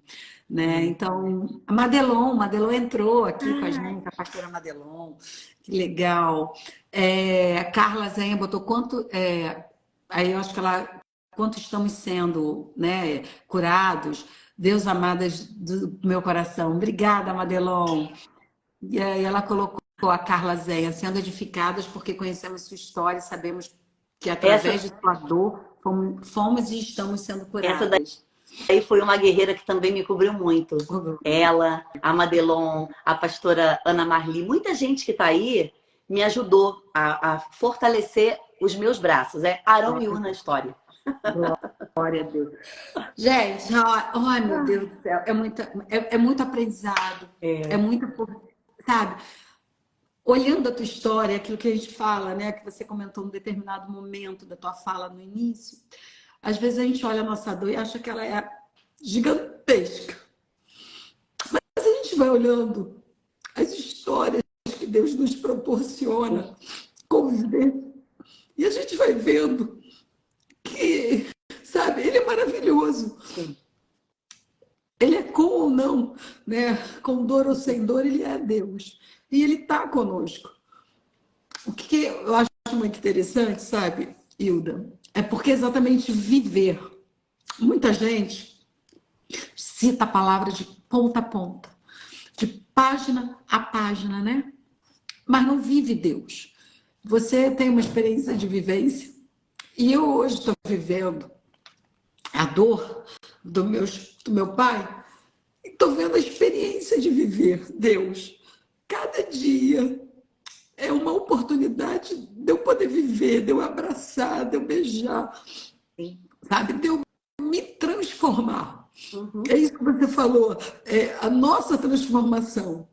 Né? Então, a Madelon entrou aqui com a gente, a pastora Madelon, que legal. A Carla Zenha botou aí eu acho que quanto estamos sendo, né, curados, Deus amadas do meu coração. Obrigada, Madelon. E aí ela colocou a Carla Zenha, sendo edificadas porque conhecemos sua história e sabemos que através de sua dor fomos e estamos sendo curadas. Aí foi uma guerreira que também me cobriu muito. Ela, a Madelon, a pastora Ana Marli, muita gente que está aí me ajudou a fortalecer os meus braços. É Arão e Ur na história. Glória a Deus. Gente, ai meu Deus do céu, é muito aprendizado, é muita, sabe? Olhando a tua história, aquilo que a gente fala, né? Que você comentou num determinado momento da tua fala no início, às vezes a gente olha a nossa dor e acha que ela é gigantesca. Mas a gente vai olhando as histórias que Deus nos proporciona conviver e a gente vai vendo que, sabe, Ele é maravilhoso. Sim. Ele é com ou não, né? Com dor ou sem dor, Ele é Deus. E Ele está conosco. O que eu acho muito interessante, sabe, Hilda? É porque exatamente viver. Muita gente cita a palavra de ponta a ponta, de página a página, né? Mas não vive Deus. Você tem uma experiência de vivência e eu hoje estou vivendo a dor do meu pai e estou vendo a experiência de viver Deus. Cada dia é uma oportunidade de eu poder viver, de eu abraçar, de eu beijar, Sim. sabe? De eu me transformar. Uhum. É isso que você falou, a nossa transformação.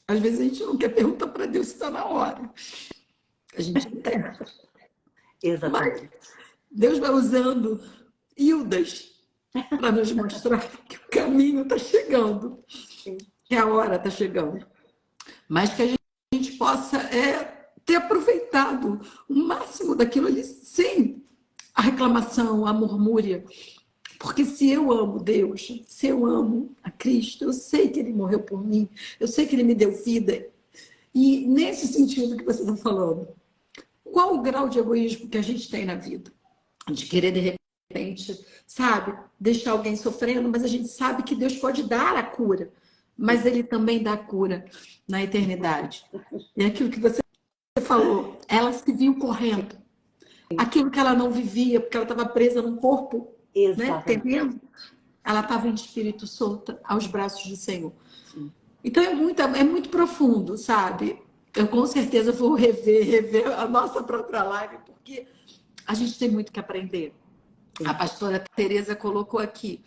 Às vezes a gente não quer perguntar para Deus se está na hora. A gente não quer. Mas Exatamente. Deus vai usando Hildas para nos mostrar que o caminho está chegando, Sim. que a hora está chegando. Mas que a gente possa ter aproveitado o máximo daquilo ali, sem a reclamação, a murmúria. Porque se eu amo Deus, se eu amo a Cristo, eu sei que Ele morreu por mim, eu sei que Ele me deu vida. E nesse sentido que você está falando, qual o grau de egoísmo que a gente tem na vida? De querer, de repente, sabe, deixar alguém sofrendo, mas a gente sabe que Deus pode dar a cura, mas Ele também dá a cura na eternidade. E aquilo que você falou, ela se viu correndo. Aquilo que ela não vivia, porque ela estava presa num corpo, né, Exatamente. terreno, ela estava em espírito solta aos braços do Senhor. Sim. Então é muito profundo, sabe? Eu com certeza vou rever a nossa própria live, porque a gente tem muito que aprender. A pastora Tereza colocou aqui.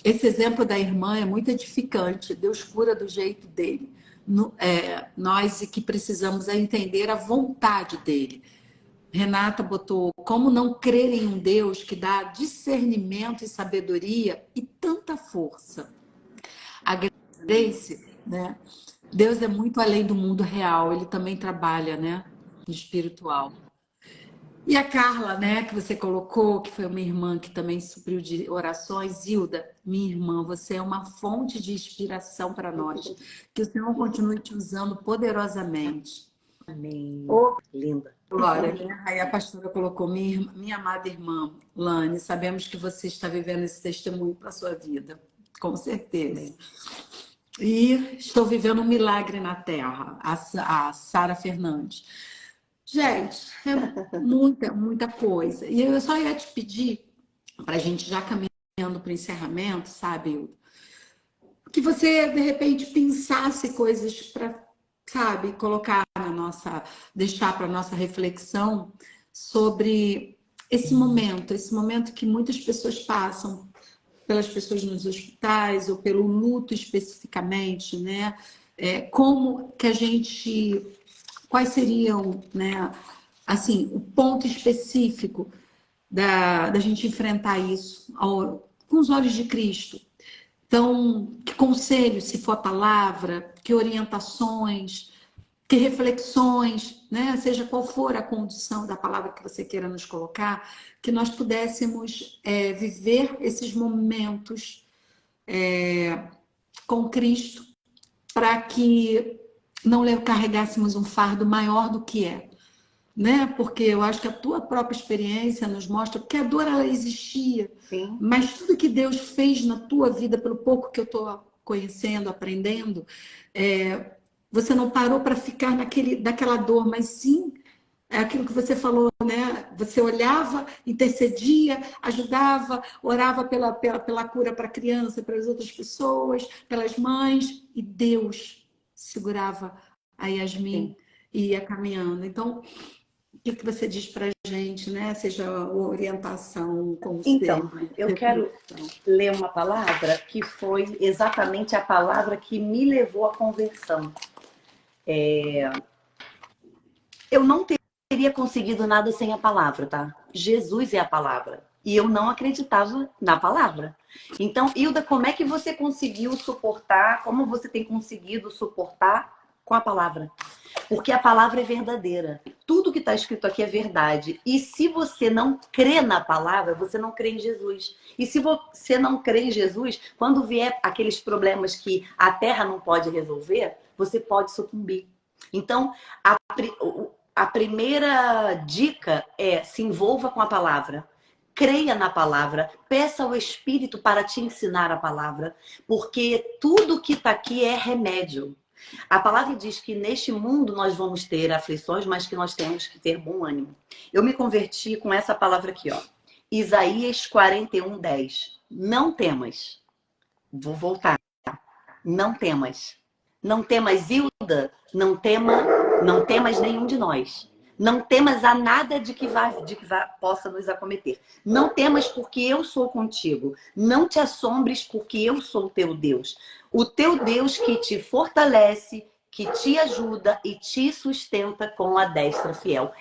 Esse exemplo da irmã é muito edificante. Deus cura do jeito dele. Nós que precisamos entender a vontade dele. Renata botou como não crer em um Deus que dá discernimento e sabedoria e tanta força. A Grace, né? Deus é muito além do mundo real, ele também trabalha, né, no espiritual. E a Carla, né, que você colocou, que foi uma irmã que também supriu de orações. Hilda, minha irmã, você é uma fonte de inspiração para nós. Que o Senhor continue te usando poderosamente. Amém. Oh, linda. Glória, né? Aí a pastora colocou, minha amada irmã Lani, sabemos que você está vivendo esse testemunho para a sua vida, com certeza. Amém. E estou vivendo um milagre na terra, a Sara Fernandes. Gente, é muita coisa. E eu só ia te pedir, para a gente já caminhando para o encerramento, sabe, Hilda, que você, de repente, pensasse coisas para, sabe, colocar na nossa, deixar para a nossa reflexão sobre esse momento que muitas pessoas passam, pelas pessoas nos hospitais, ou pelo luto especificamente, né? Como que a gente... Quais seriam, né, assim, o ponto específico da gente enfrentar isso com os olhos de Cristo? Então, que conselhos, se for a palavra, que orientações, que reflexões, né? Seja qual for a condição da palavra que você queira nos colocar, que nós pudéssemos viver esses momentos com Cristo, para que não carregássemos um fardo maior do que é. Né? Porque eu acho que a tua própria experiência nos mostra que a dor ela existia, Sim. mas tudo que Deus fez na tua vida, pelo pouco que eu estou conhecendo, aprendendo, você não parou para ficar daquela dor, mas sim aquilo que você falou, né? Você olhava, intercedia, ajudava, orava pela cura para a criança, para as outras pessoas, pelas mães, e Deus segurava a Yasmin e ia caminhando. Então, o que você diz para a gente, né? Seja orientação, conselho. Então, eu quero ler uma palavra que foi exatamente a palavra que me levou à conversão. Eu não teria conseguido nada sem a palavra, tá? Jesus é a palavra. E eu não acreditava na palavra. Então, Hilda, como é que você conseguiu suportar, como você tem conseguido suportar com a palavra? Porque a palavra é verdadeira. Tudo que está escrito aqui é verdade. E se você não crê na palavra, você não crê em Jesus. E se você não crê em Jesus, quando vier aqueles problemas que a terra não pode resolver, você pode sucumbir. Então, a primeira dica é: se envolva com a palavra. Creia na palavra, peça ao Espírito para te ensinar a palavra, porque tudo que está aqui é remédio. A palavra diz que neste mundo nós vamos ter aflições, mas que nós temos que ter bom ânimo. Eu me converti com essa palavra aqui, ó. Isaías 41:10. Não temas. Vou voltar. Não temas. Não temas, Hilda. Não temas nenhum de nós. Não temas a nada possa nos acometer. Não temas porque eu sou contigo. Não te assombres porque eu sou o teu Deus. O teu Deus que te fortalece, que te ajuda e te sustenta com a destra fiel.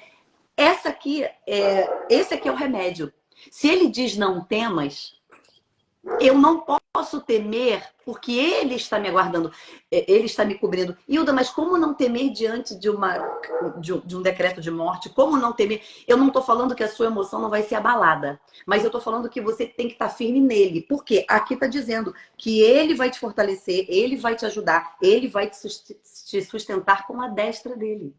Esse aqui é o remédio. Se ele diz não temas, eu não posso temer porque ele está me aguardando, ele está me cobrindo. Hilda, mas como não temer diante de um decreto de morte? Como não temer? Eu não estou falando que a sua emoção não vai ser abalada, mas eu estou falando que você tem que estar firme nele. Por quê? Aqui está dizendo que ele vai te fortalecer, ele vai te ajudar, ele vai te sustentar com a destra dele.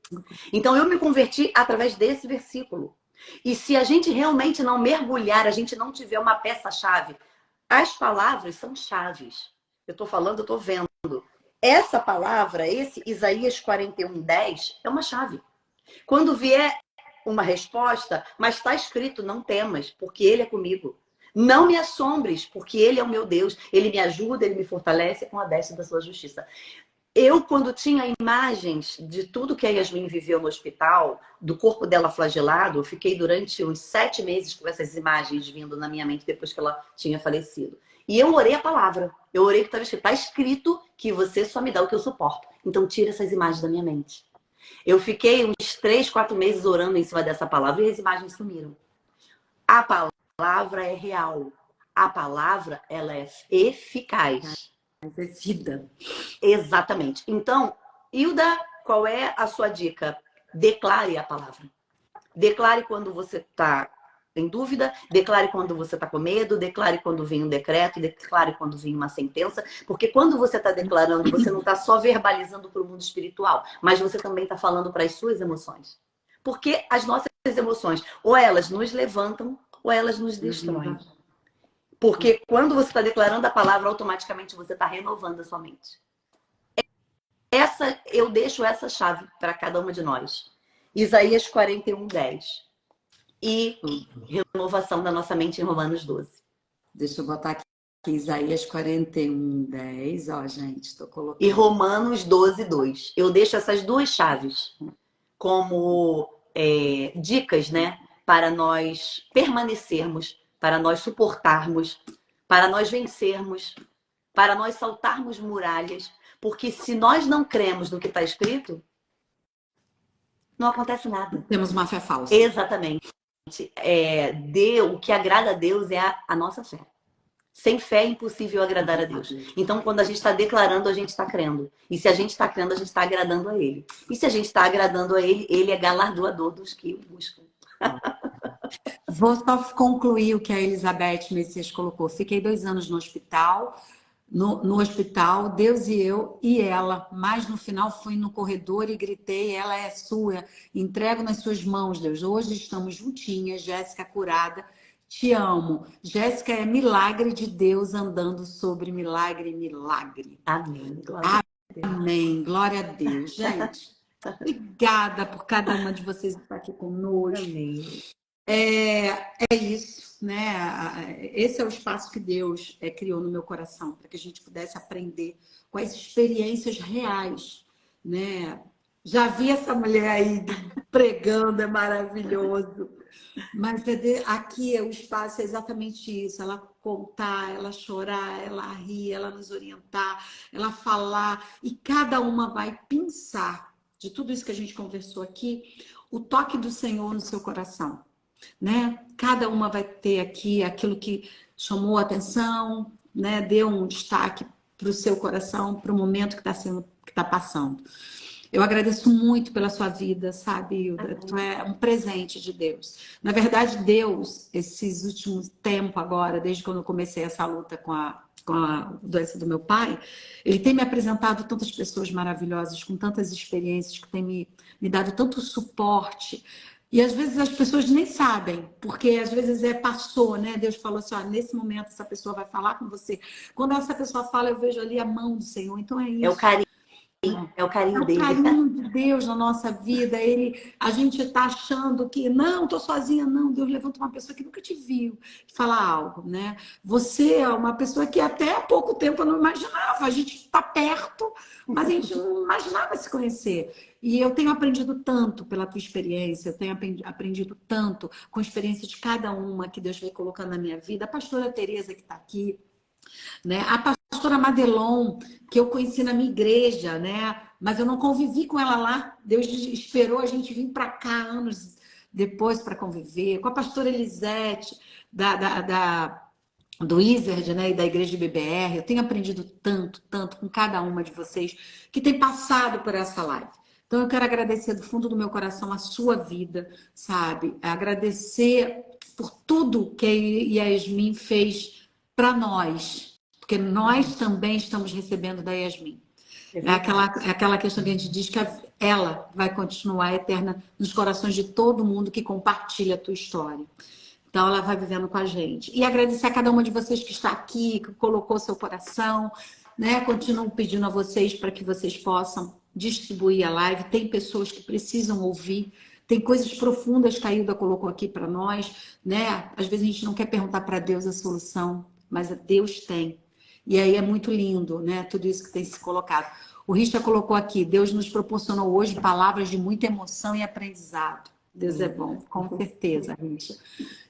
Então eu me converti através desse versículo. E se a gente realmente não mergulhar, a gente não tiver uma peça-chave, as palavras são chaves. Eu estou falando, eu estou vendo. Essa palavra, esse Isaías 41:10, é uma chave. Quando vier uma resposta, mas está escrito, não temas, porque ele é comigo. Não me assombres, porque ele é o meu Deus. Ele me ajuda, ele me fortalece com a destra da sua justiça. Eu, quando tinha imagens de tudo que a Yasmin viveu no hospital, do corpo dela flagelado, eu fiquei durante uns 7 meses com essas imagens vindo na minha mente depois que ela tinha falecido. E eu orei a palavra. Eu orei que estava escrito. Está escrito que você só me dá o que eu suporto. Então tira essas imagens da minha mente. Eu fiquei uns 3, 4 meses orando em cima dessa palavra e as imagens sumiram. A palavra é real. A palavra, ela é eficaz. Mas é vida. Exatamente. Então, Hilda, qual é a sua dica? Declare a palavra. Declare quando você está em dúvida, declare quando você está com medo, declare quando vem um decreto, declare quando vem uma sentença, porque quando você está declarando, você não está só verbalizando para o mundo espiritual, mas você também está falando para as suas emoções. Porque as nossas emoções, ou elas nos levantam, ou elas nos destroem. Porque quando você está declarando a palavra, automaticamente você está renovando a sua mente. Eu deixo essa chave para cada uma de nós. Isaías 41:10. E renovação da nossa mente em Romanos 12. Deixa eu botar aqui Isaías 41:10. Ó, gente, estou colocando. E Romanos 12:2. Eu deixo essas duas chaves como dicas, né? Para nós permanecermos, para nós suportarmos, para nós vencermos, para nós saltarmos muralhas. Porque se nós não cremos no que está escrito, não acontece nada. Temos uma fé falsa. Exatamente. O que agrada a Deus é a nossa fé. Sem fé é impossível agradar a Deus. Então, quando a gente está declarando, a gente está crendo. E se a gente está crendo, a gente está agradando a Ele. E se a gente está agradando a Ele, Ele é galardoador dos que o buscam. Vou só concluir o que a Elizabeth Messias colocou. Fiquei 2 anos no hospital. No hospital, Deus e eu e ela, mas no final fui no corredor e gritei, ela é sua, entrego nas suas mãos, Deus. Hoje estamos juntinhas, Jéssica curada, te amo. Jéssica é milagre de Deus andando sobre milagre, milagre. Amém. Glória a Deus. Amém. Glória a Deus. Gente, obrigada por cada uma de vocês que está aqui conosco. Amém. É isso, né? Esse é o espaço que Deus criou no meu coração, para que a gente pudesse aprender com as experiências reais, né? Já vi essa mulher aí pregando, é maravilhoso. Mas aqui o espaço é exatamente isso, ela contar, ela chorar, ela rir, ela nos orientar, ela falar, e cada uma vai pensar de tudo isso que a gente conversou aqui, o toque do Senhor no seu coração. Né? Cada uma vai ter aqui aquilo que chamou a atenção, né? Deu um destaque para o seu coração, para o momento que está passando. Eu agradeço muito pela sua vida, sabe, Hilda? Tu é um presente de Deus. Na verdade, Deus, esses últimos tempos agora, desde quando eu comecei essa luta com a doença do meu pai, ele tem me apresentado tantas pessoas maravilhosas, com tantas experiências, que tem me dado tanto suporte. E às vezes as pessoas nem sabem, porque às vezes passou, né? Deus falou assim, ó, nesse momento essa pessoa vai falar com você. Quando essa pessoa fala, eu vejo ali a mão do Senhor. Então é isso. É o carinho É o É carinho o dele. carinho de Deus na nossa vida. A gente está achando que não, estou sozinha, não. Deus levanta uma pessoa que nunca te viu falar algo, né? Você é uma pessoa que até há pouco tempo eu não imaginava. A gente está perto, mas a gente não imaginava se conhecer. E eu tenho aprendido tanto pela tua experiência, eu tenho aprendido tanto com a experiência de cada uma que Deus veio colocando na minha vida. A pastora Tereza que está aqui, né? A pastora Madelon, que eu conheci na minha igreja, né? Mas eu não convivi com ela lá. Deus esperou a gente vir para cá anos depois para conviver. Com a pastora Elisete, do Wizard, né? E da igreja de BBR. Eu tenho aprendido tanto, tanto com cada uma de vocês que tem passado por essa live. Então, eu quero agradecer do fundo do meu coração a sua vida, sabe? Agradecer por tudo que a Yasmin fez para nós, porque nós também estamos recebendo da Yasmin. É aquela questão que a gente diz que ela vai continuar eterna nos corações de todo mundo que compartilha a tua história. Então, ela vai vivendo com a gente. E agradecer a cada uma de vocês que está aqui, que colocou seu coração, né? Continuo pedindo a vocês para que vocês possam distribuir a live. Tem pessoas que precisam ouvir. Tem coisas profundas que a Hilda colocou aqui para nós, né? Às vezes a gente não quer perguntar para Deus a solução, mas Deus tem. E aí é muito lindo, né? Tudo isso que tem se colocado. O Richard colocou aqui, Deus nos proporcionou hoje palavras de muita emoção e aprendizado. Deus é bom, com certeza, Richard.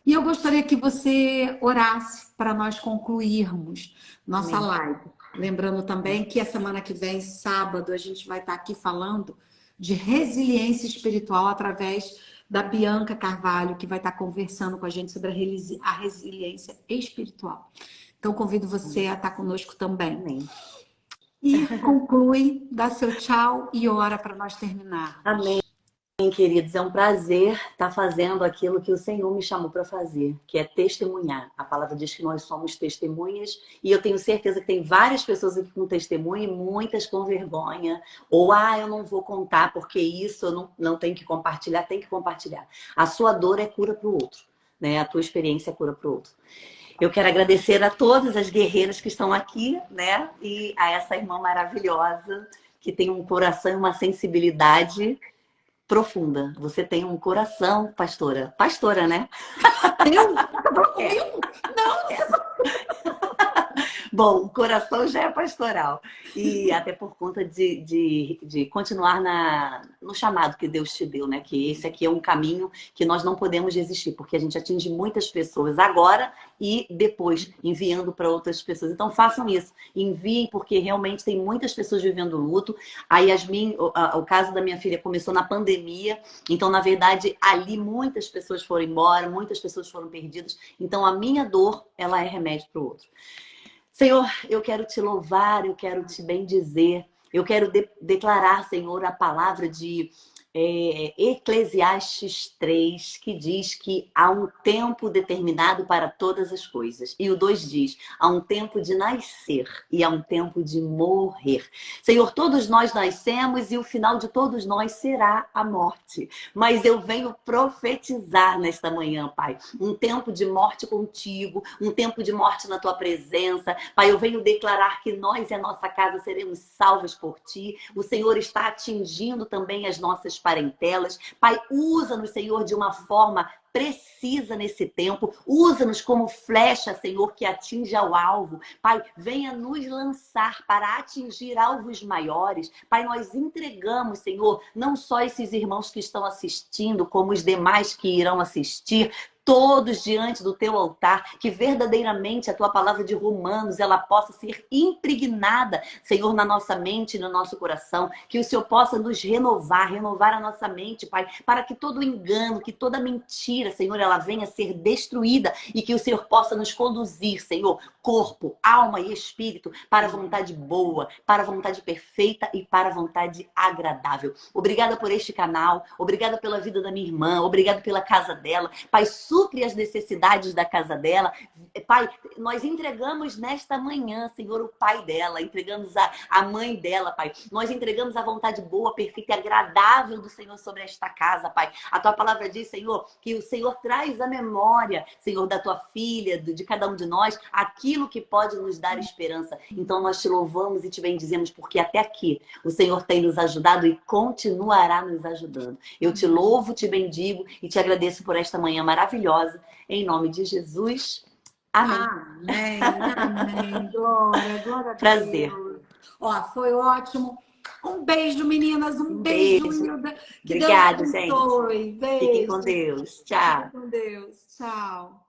E eu gostaria que você orasse para nós concluirmos nossa live. Lembrando também que a semana que vem, sábado, a gente vai estar aqui falando de resiliência espiritual através da Bianca Carvalho, que vai estar conversando com a gente sobre a resiliência espiritual. Então, convido você a estar conosco também. Amém. E conclui, dá seu tchau e ora para nós terminar. Amém, queridos. É um prazer estar fazendo aquilo que o Senhor me chamou para fazer, que é testemunhar. A palavra diz que nós somos testemunhas e eu tenho certeza que tem várias pessoas aqui com testemunho e muitas com vergonha. Ou, eu não vou contar porque isso eu não tenho que compartilhar. Tem que compartilhar. A sua dor é cura para o outro, né? A tua experiência é cura para o outro. Eu quero agradecer a todas as guerreiras que estão aqui, né? E a essa irmã maravilhosa que tem um coração e uma sensibilidade profunda. Você tem um coração, pastora. Pastora, né? Eu? Não! Bom, o coração já é pastoral. E até por conta de continuar no chamado que Deus te deu, né? Que esse aqui é um caminho que nós não podemos desistir, porque a gente atinge muitas pessoas agora e depois, enviando para outras pessoas. Então façam isso. Enviem, porque realmente tem muitas pessoas vivendo luto. A Yasmin, o caso da minha filha começou na pandemia. Então, na verdade, ali muitas pessoas foram embora, muitas pessoas foram perdidas. Então, a minha dor, ela é remédio para o outro. Senhor, eu quero te louvar, eu quero te bendizer, eu quero declarar, Senhor, a palavra de Eclesiastes 3, que diz que há um tempo determinado para todas as coisas. E o 2 diz, há um tempo de nascer e há um tempo de morrer. Senhor, todos nós nascemos e o final de todos nós será a morte. Mas eu venho profetizar nesta manhã, Pai, um tempo de morte contigo, um tempo de morte na tua presença. Pai, eu venho declarar que nós e a nossa casa seremos salvos por ti. O Senhor está atingindo também as nossas parentelas. Pai, usa-nos, Senhor, de uma forma precisa nesse tempo. Usa-nos como flecha, Senhor, que atinge ao alvo. Pai, venha nos lançar para atingir alvos maiores. Pai, nós entregamos, Senhor, não só esses irmãos que estão assistindo, como os demais que irão assistir, todos diante do teu altar, que verdadeiramente a tua palavra de Romanos, ela possa ser impregnada, Senhor, na nossa mente e no nosso coração, que o Senhor possa nos renovar a nossa mente, Pai, para que todo engano, que toda mentira, Senhor, ela venha a ser destruída e que o Senhor possa nos conduzir, Senhor, corpo, alma e espírito, para a vontade boa, para a vontade perfeita e para a vontade agradável. Obrigada por este canal, obrigada pela vida da minha irmã, obrigada pela casa dela. Pai, supre as necessidades da casa dela. Pai, nós entregamos nesta manhã, Senhor, o pai dela, entregamos a mãe dela, Pai. Nós entregamos a vontade boa, perfeita e agradável do Senhor sobre esta casa, Pai. A tua palavra diz, Senhor, que o Senhor traz a memória, Senhor, da tua filha, de cada um de nós, aquilo que pode nos dar esperança. Então nós te louvamos e te bendizemos, porque até aqui o Senhor tem nos ajudado e continuará nos ajudando. Eu te louvo, te bendigo e te agradeço por esta manhã maravilhosa. Em nome de Jesus. Amém. Amém, amém. Glória, glória a Prazer. Deus. Ó, foi ótimo. Um beijo, meninas. Um beijo, Hilda. Que Obrigada, Deus gente. abençoe. Beijo. Fiquem com Deus. Tchau. Fiquem com Deus. Tchau.